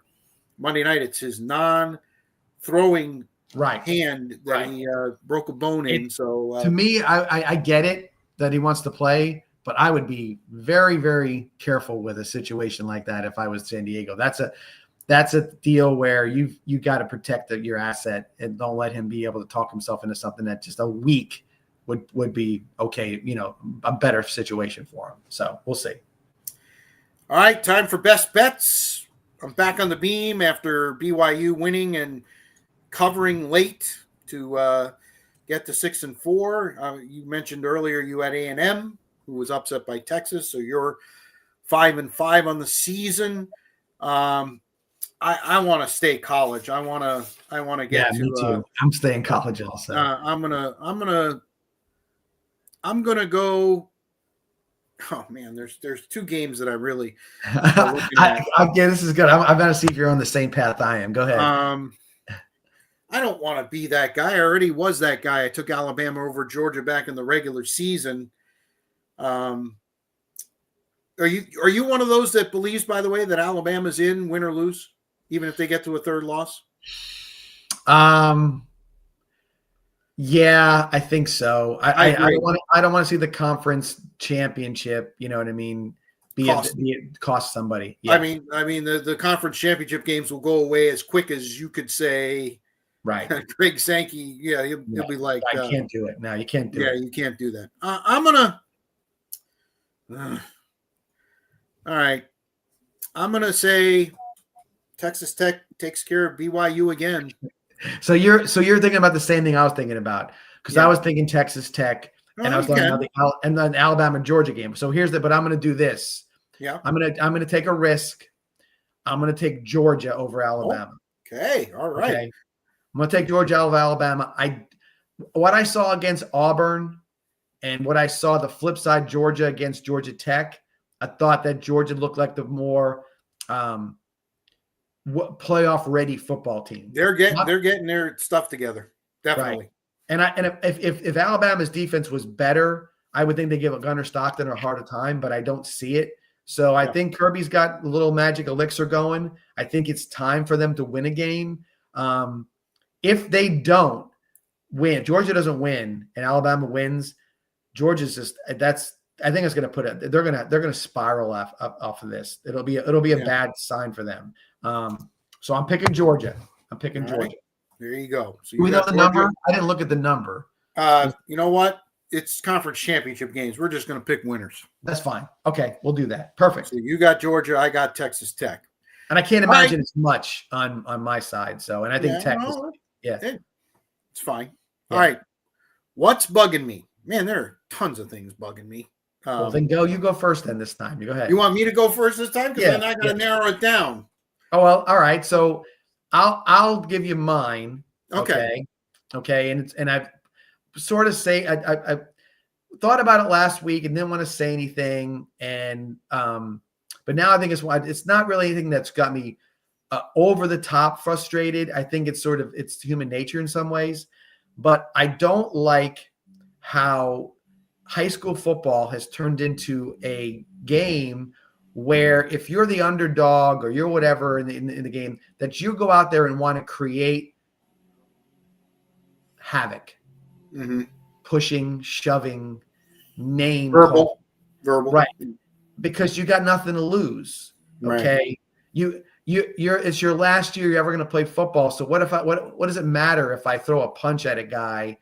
Monday night. It's his non-throwing hand that he broke a bone in. So to me, I get it that he wants to play, but I would be very, very careful with a situation like that if I was San Diego. That's a deal where you got to protect your asset and don't let him be able to talk himself into something that just a week would be okay, a better situation for him. So we'll see. All right, time for best bets. I'm back on the beam after BYU winning and covering late to get to 6-4. You mentioned earlier you had A&M, who was upset by Texas, so you're 5-5 on the season. I want to stay college. I want to get to. Me too. I'm staying college also. I'm gonna go. Oh man, there's 2 games that I really. This is good. I'm going to see if you're on the same path I am. Go ahead. I don't want to be that guy. I already was that guy. I took Alabama over Georgia back in the regular season. Are you one of those that believes, by the way, that Alabama's in, win or lose, even if they get to a third loss? Yeah, I think so. I don't want to see the conference championship. You know what I mean? Cost somebody. Yeah. I mean, the conference championship games will go away as quick as you could say. Right. Greg Sankey. Yeah, he'll be like, I can't do it. No, you can't do it. Yeah, you can't do that. I'm gonna. All right. I'm gonna say Texas Tech takes care of BYU again. So you're thinking about the same thing I was thinking about, because I Yeah. was thinking Texas Tech, and I was talking about and then Alabama Georgia game. So but I'm going to do this. Yeah. I'm going to take a risk. I'm going to take Georgia over Alabama. Okay. All right. Okay. I'm going to take Georgia over Alabama. What I saw against Auburn and what I saw the flip side, Georgia against Georgia Tech, I thought that Georgia looked like the more playoff ready football team. They're getting their stuff together. Definitely. Right. And if Alabama's defense was better, I would think they give Gunnar Stockton a harder time, but I don't see it. So I think Kirby's got a little magic elixir going. I think it's time for them to win a game. If they don't win, Georgia doesn't win, and Alabama wins, Georgia's just I think it's going to they're going to spiral off of this. It'll be a bad sign for them. So I'm picking Georgia. Georgia. Right. There you go. So do we know the number? I didn't look at the number. You know what? It's conference championship games. We're just going to pick winners. That's fine. Okay, we'll do that. Perfect. So you got Georgia. I got Texas Tech. And I can't imagine it's much on my side. So, and I think Texas. It's fine. Yeah. All right. What's bugging me? Man, there are tons of things bugging me. Well, then you go first then this time. You go ahead. You want me to go first this time? Because then I got to narrow it down. Oh, well, all right. So I'll give you mine. Okay. Okay. And I've sort of I thought about it last week and didn't want to say anything. And but now I think it's not really anything that's got me over the top frustrated. I think it's human nature in some ways, but I don't like how high school football has turned into a game where if you're the underdog or you're whatever in the game, that you go out there and want to create havoc, pushing, shoving, name verbal, right? Because you got nothing to lose. Okay, right. It's your last year you're ever going to play football. So what does it matter if I throw a punch at a guy,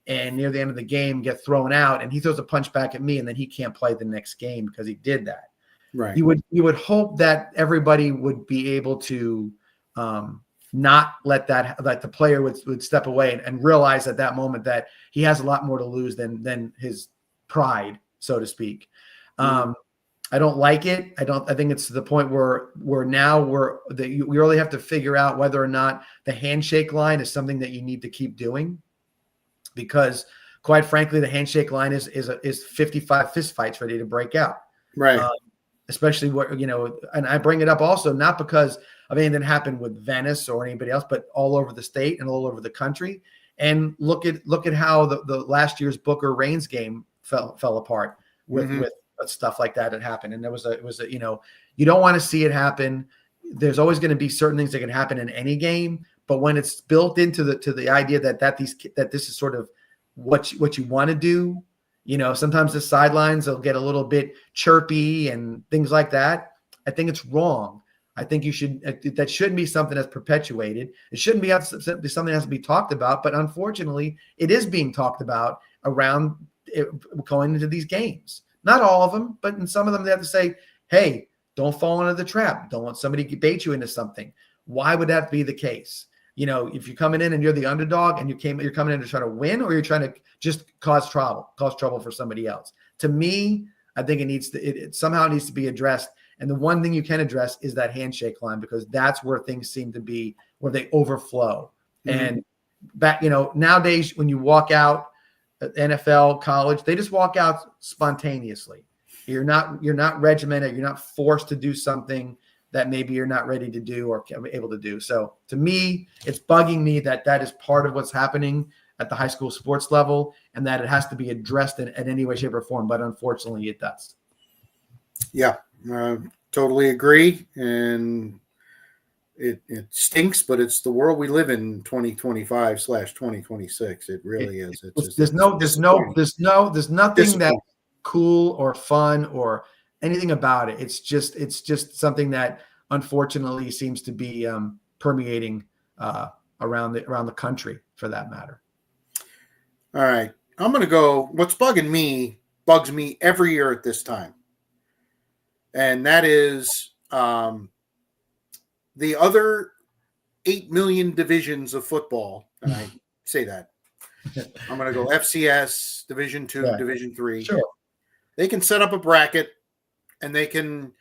and near the end of the game get thrown out, and he throws a punch back at me, and then he can't play the next game because he did that. Right. You would hope that everybody would be able to not let the player would step away and realize at that moment that he has a lot more to lose than his pride, so to speak. I don't like it. I think it's to the point where you really have to figure out whether or not the handshake line is something that you need to keep doing, because quite frankly, the handshake line is 55 fistfights ready to break out. Right. Especially and I bring it up also not because of anything that happened with Venice or anybody else, but all over the state and all over the country. And look at how the last year's Booker Reigns game fell apart with stuff like that happened. And it was you don't want to see it happen. There's always going to be certain things that can happen in any game, but when it's built into the idea that this is sort of what you want to do, sometimes the sidelines will get a little bit chirpy and things like that. I think it's wrong. I think that shouldn't be something that's perpetuated. It shouldn't be something that has to be talked about, but unfortunately it is being talked about around going into these games. Not all of them, but in some of them they have to say, hey, don't fall into the trap. Don't let somebody bait you into something. Why would that be the case? If you're coming in and you're the underdog and you're coming in to try to win, or you're trying to just cause trouble for somebody else. To me, I think it somehow needs to be addressed. And the one thing you can address is that handshake line, because that's where things seem to be, where they overflow. And back, nowadays when you walk out, NFL, college, they just walk out spontaneously. You're not regimented. You're not forced to do something that maybe you're not ready to do or able to do. So to me, it's bugging me that is part of what's happening at the high school sports level, and that it has to be addressed in any way, shape, or form. But unfortunately, it does. Yeah, totally agree. And it stinks, but it's the world we live in 2025/2026. It really is. There's nothing that's cool or fun or anything about it. It's just something that unfortunately seems to be permeating around the country, for that matter. All right, I'm going to go. What's bugs me every year at this time, and that is the other 8 million divisions of football, and I say that, I'm going to go FCS, Division 2, Right. Division 3. Sure. They can set up a bracket and they can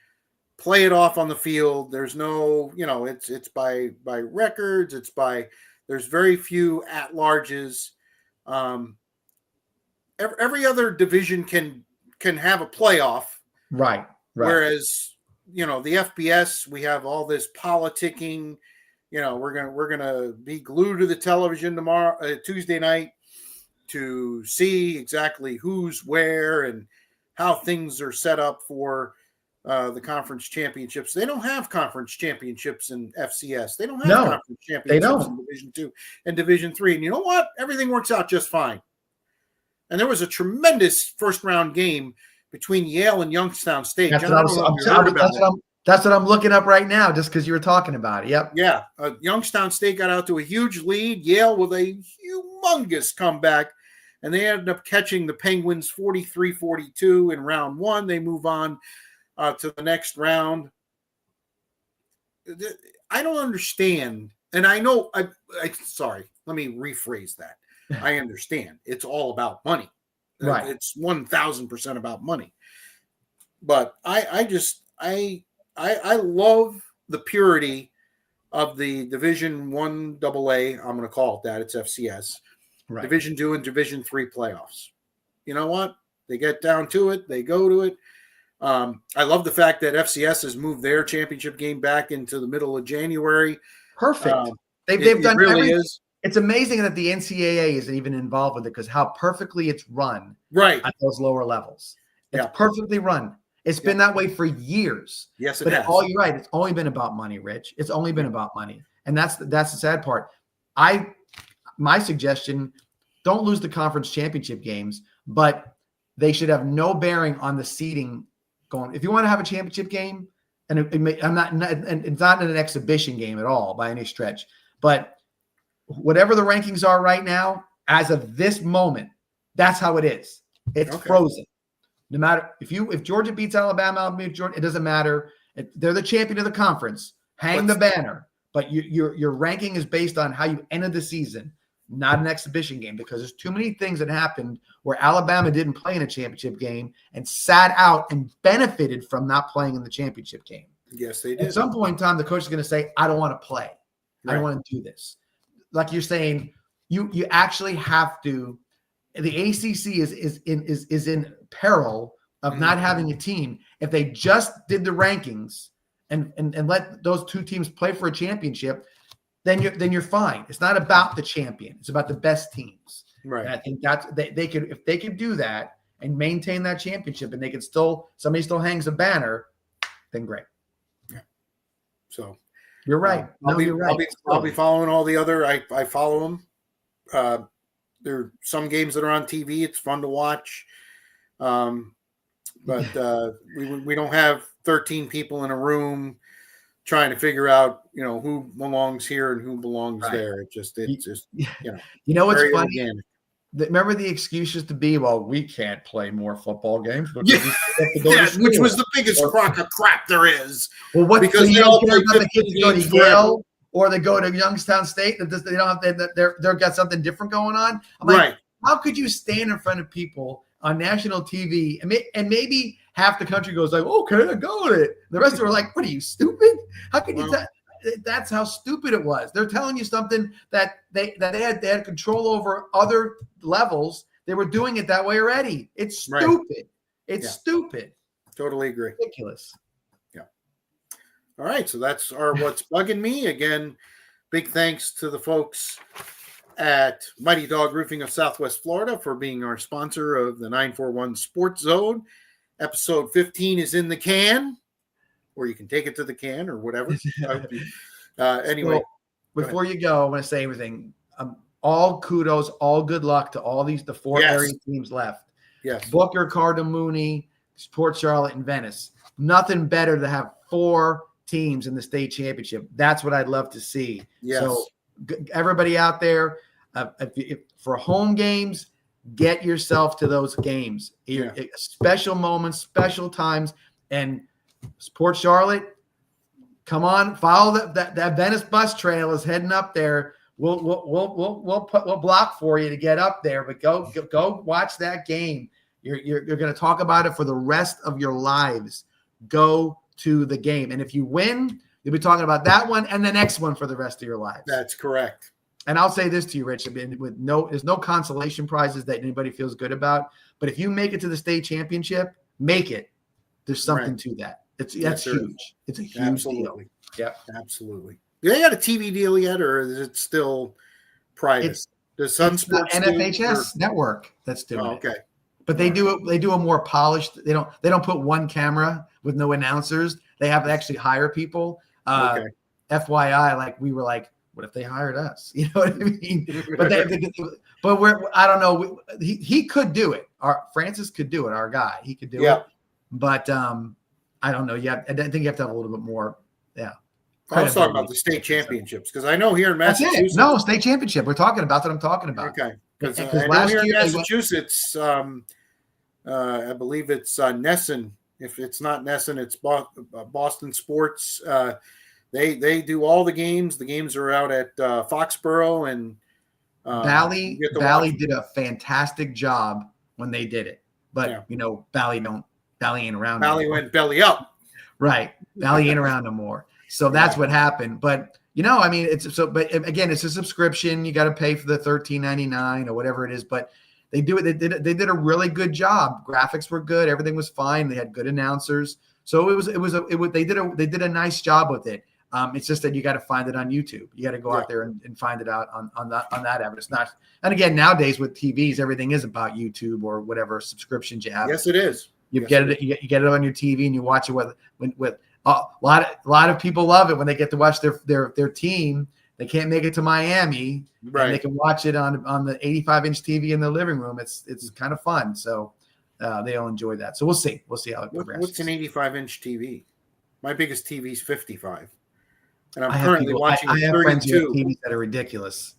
play it off on the field. There's no, it's by records. There's very few at-larges. Every other division can have a playoff. Right. Whereas, the FBS, we have all this politicking. We're gonna be glued to the television Tuesday night, to see exactly who's where and how things are set up for the conference championships. They don't have conference championships in FCS. They don't have conference championships in Division 2 and Division 3. And you know what? Everything works out just fine. And there was a tremendous first-round game between Yale and Youngstown State. That's what I'm looking up right now, just because you were talking about it. Yep. Yeah. Youngstown State got out to a huge lead. Yale with a humongous comeback. And they ended up catching the Penguins 43-42 in round 1. They move on to the next round. I don't understand. And I know, sorry, let me rephrase that. I understand. It's all about money. Right. It's 1,000% about money. But I love the purity of the Division 1 AA. I'm going to call it that. It's FCS. Right. Division 2 and Division 3 playoffs. You know what? They get down to it. They go to it. I love the fact that FCS has moved their championship game back into the middle of January. Perfect. They've done really everything. It's amazing that the NCAA isn't even involved with it, because how perfectly it's run at those lower levels. It's perfectly run. It's been that way for years. Yes, it has. But you're right. It's only been about money, Rich. It's only been about money. And that's the sad part. My suggestion, don't lose the conference championship games, but they should have no bearing on the seeding going. If you want to have a championship game, and it's not an exhibition game at all by any stretch, but whatever the rankings are right now, as of this moment, that's how it is. It's frozen. No matter if Georgia beats Alabama, it doesn't matter. They're the champion of the conference. Hang the banner. But your ranking is based on how you ended the season, not an exhibition game, because there's too many things that happened where Alabama didn't play in a championship game and sat out and benefited from not playing in the championship game. Yes, they did. At some point in time, the coach is going to say, I don't want to play. I don't want to do this. Like you're saying, you actually have to. The ACC is in peril of not having a team. If they just did the rankings and let those two teams play for a championship, then you're fine. It's not about the champion. It's about the best teams. Right. And I think that's they could, if they could do that and maintain that championship, and they could somebody still hangs a banner, then great. Yeah. So you're right. You're right. I'll be following all the other. I follow them. There are some games that are on TV. It's fun to watch. But we don't have 13 people in a room trying to figure out, who belongs here and who belongs there. It's just what's funny? Organic. Remember the excuse used to be, well, we can't play more football games. Which was the biggest crock of crap there is. Well, what, because they all care about the kids to go to Yale or they go to Youngstown State, that they don't have they've got something different going on. I'm like, how could you stand in front of people on national TV and maybe half the country goes like, okay, I got it. The rest of them are like, what are you, stupid? How can you tell? That's how stupid it was. They're telling you something that they had control over other levels. They were doing it that way already. It's stupid. It's stupid. Totally agree. Ridiculous. Yeah. All right. So that's our What's Bugging Me. Again, big thanks to the folks at Mighty Dog Roofing of Southwest Florida for being our sponsor of the 941 Sports Zone. Episode 15 is in the can, or you can take it to the can or whatever. Anyway. So, before you go, I want to say everything. All kudos, all good luck to all the four area teams left. Yes. Booker, Cardinal Mooney, Port Charlotte, and Venice. Nothing better to have 4 teams in the state championship. That's what I'd love to see. Yes. So everybody out there, for home games, get yourself to those games. Special moments, special times, and Port Charlotte, come on, follow that Venice bus trail is heading up there. We'll block for you to get up there, but go watch that game. You're going to talk about it for the rest of your lives. Go to the game, and if you win, you'll be talking about that one and the next one for the rest of your lives. That's correct. And I'll say this to you, Rich. I mean, there's no consolation prizes that anybody feels good about. But if you make it to the state championship, make it. There's something to that. That's huge. It's a huge deal. Yeah, absolutely. Do they got a TV deal yet, or is it still private? Does Sun Sports NFHS network that's doing it. Okay. But they do it. They do a more polished. They don't put one camera with no announcers. They have to actually hire people. Okay. FYI, like we were like, what if they hired us? You know what I mean? But I don't know. He could do it. Francis could do it. Our guy, he could do it. But I don't know. Yeah, I think you have to have a little bit more. Yeah. I was talking about the state championships because I know here in Massachusetts. No, state championship. We're talking about that. I'm talking about. Okay. Because I know here in Massachusetts, I believe it's Nesson. If it's not Nesson, it's Boston Sports. They do all the games. The games are out at Foxborough and Valley did a fantastic job when they did it. But Valley ain't around. Valley went belly up. Right. Valley ain't around no more. So that's what happened. But I mean, but again, it's a subscription. You got to pay for the $13.99 or whatever it is. But they do it. They did a really good job. Graphics were good. Everything was fine. They had good announcers. So they did a nice job with it. It's just that you got to find it on YouTube. You got to go out there and find it out on that app. It's not. And again, nowadays with TVs, everything is about YouTube or whatever subscriptions you have. Yes, it is. You get it on your TV and you watch it with a lot of people love it when they get to watch their team. They can't make it to Miami, right? And they can watch it on the 85-inch TV in the living room. It's kind of fun. So they'll enjoy that. So we'll see how it progresses. What's an 85-inch TV? My biggest TV is 55. And I'm currently watching 32. I have friends who have TVs that are ridiculous.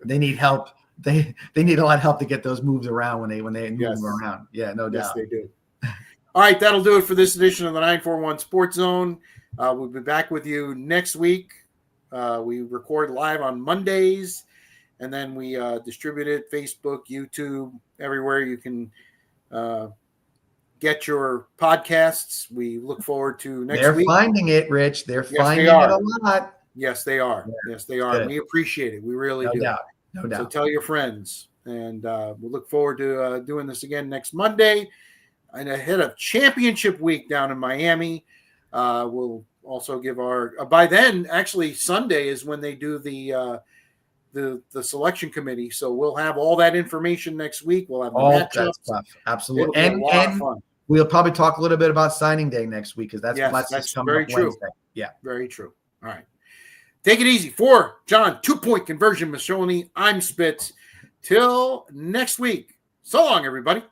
They need help. They need a lot of help to get those moves around when they move them around. Yeah, no doubt. Yes, they do. All right, that'll do it for this edition of the 941 Sports Zone. We'll be back with you next week. We record live on Mondays, and then we distribute it Facebook, YouTube, everywhere you can get your podcasts. We look forward to next week. They're finding it, Rich. They're finding it a lot. Yes, they are. Yeah. Yes, they are. Good. We appreciate it. We really do. No doubt. So tell your friends. And we'll look forward to doing this again next Monday. And ahead of championship week down in Miami, we'll also give our by then, actually Sunday is when they do the selection committee. So we'll have all that information next week. We'll have all that stuff. Absolutely. And we'll probably talk a little bit about signing day next week because that's coming very up true. Wednesday. Yeah. Very true. All right. Take it easy. For John, 2-point conversion, Michoni. I'm Spitz. Till next week. So long, everybody.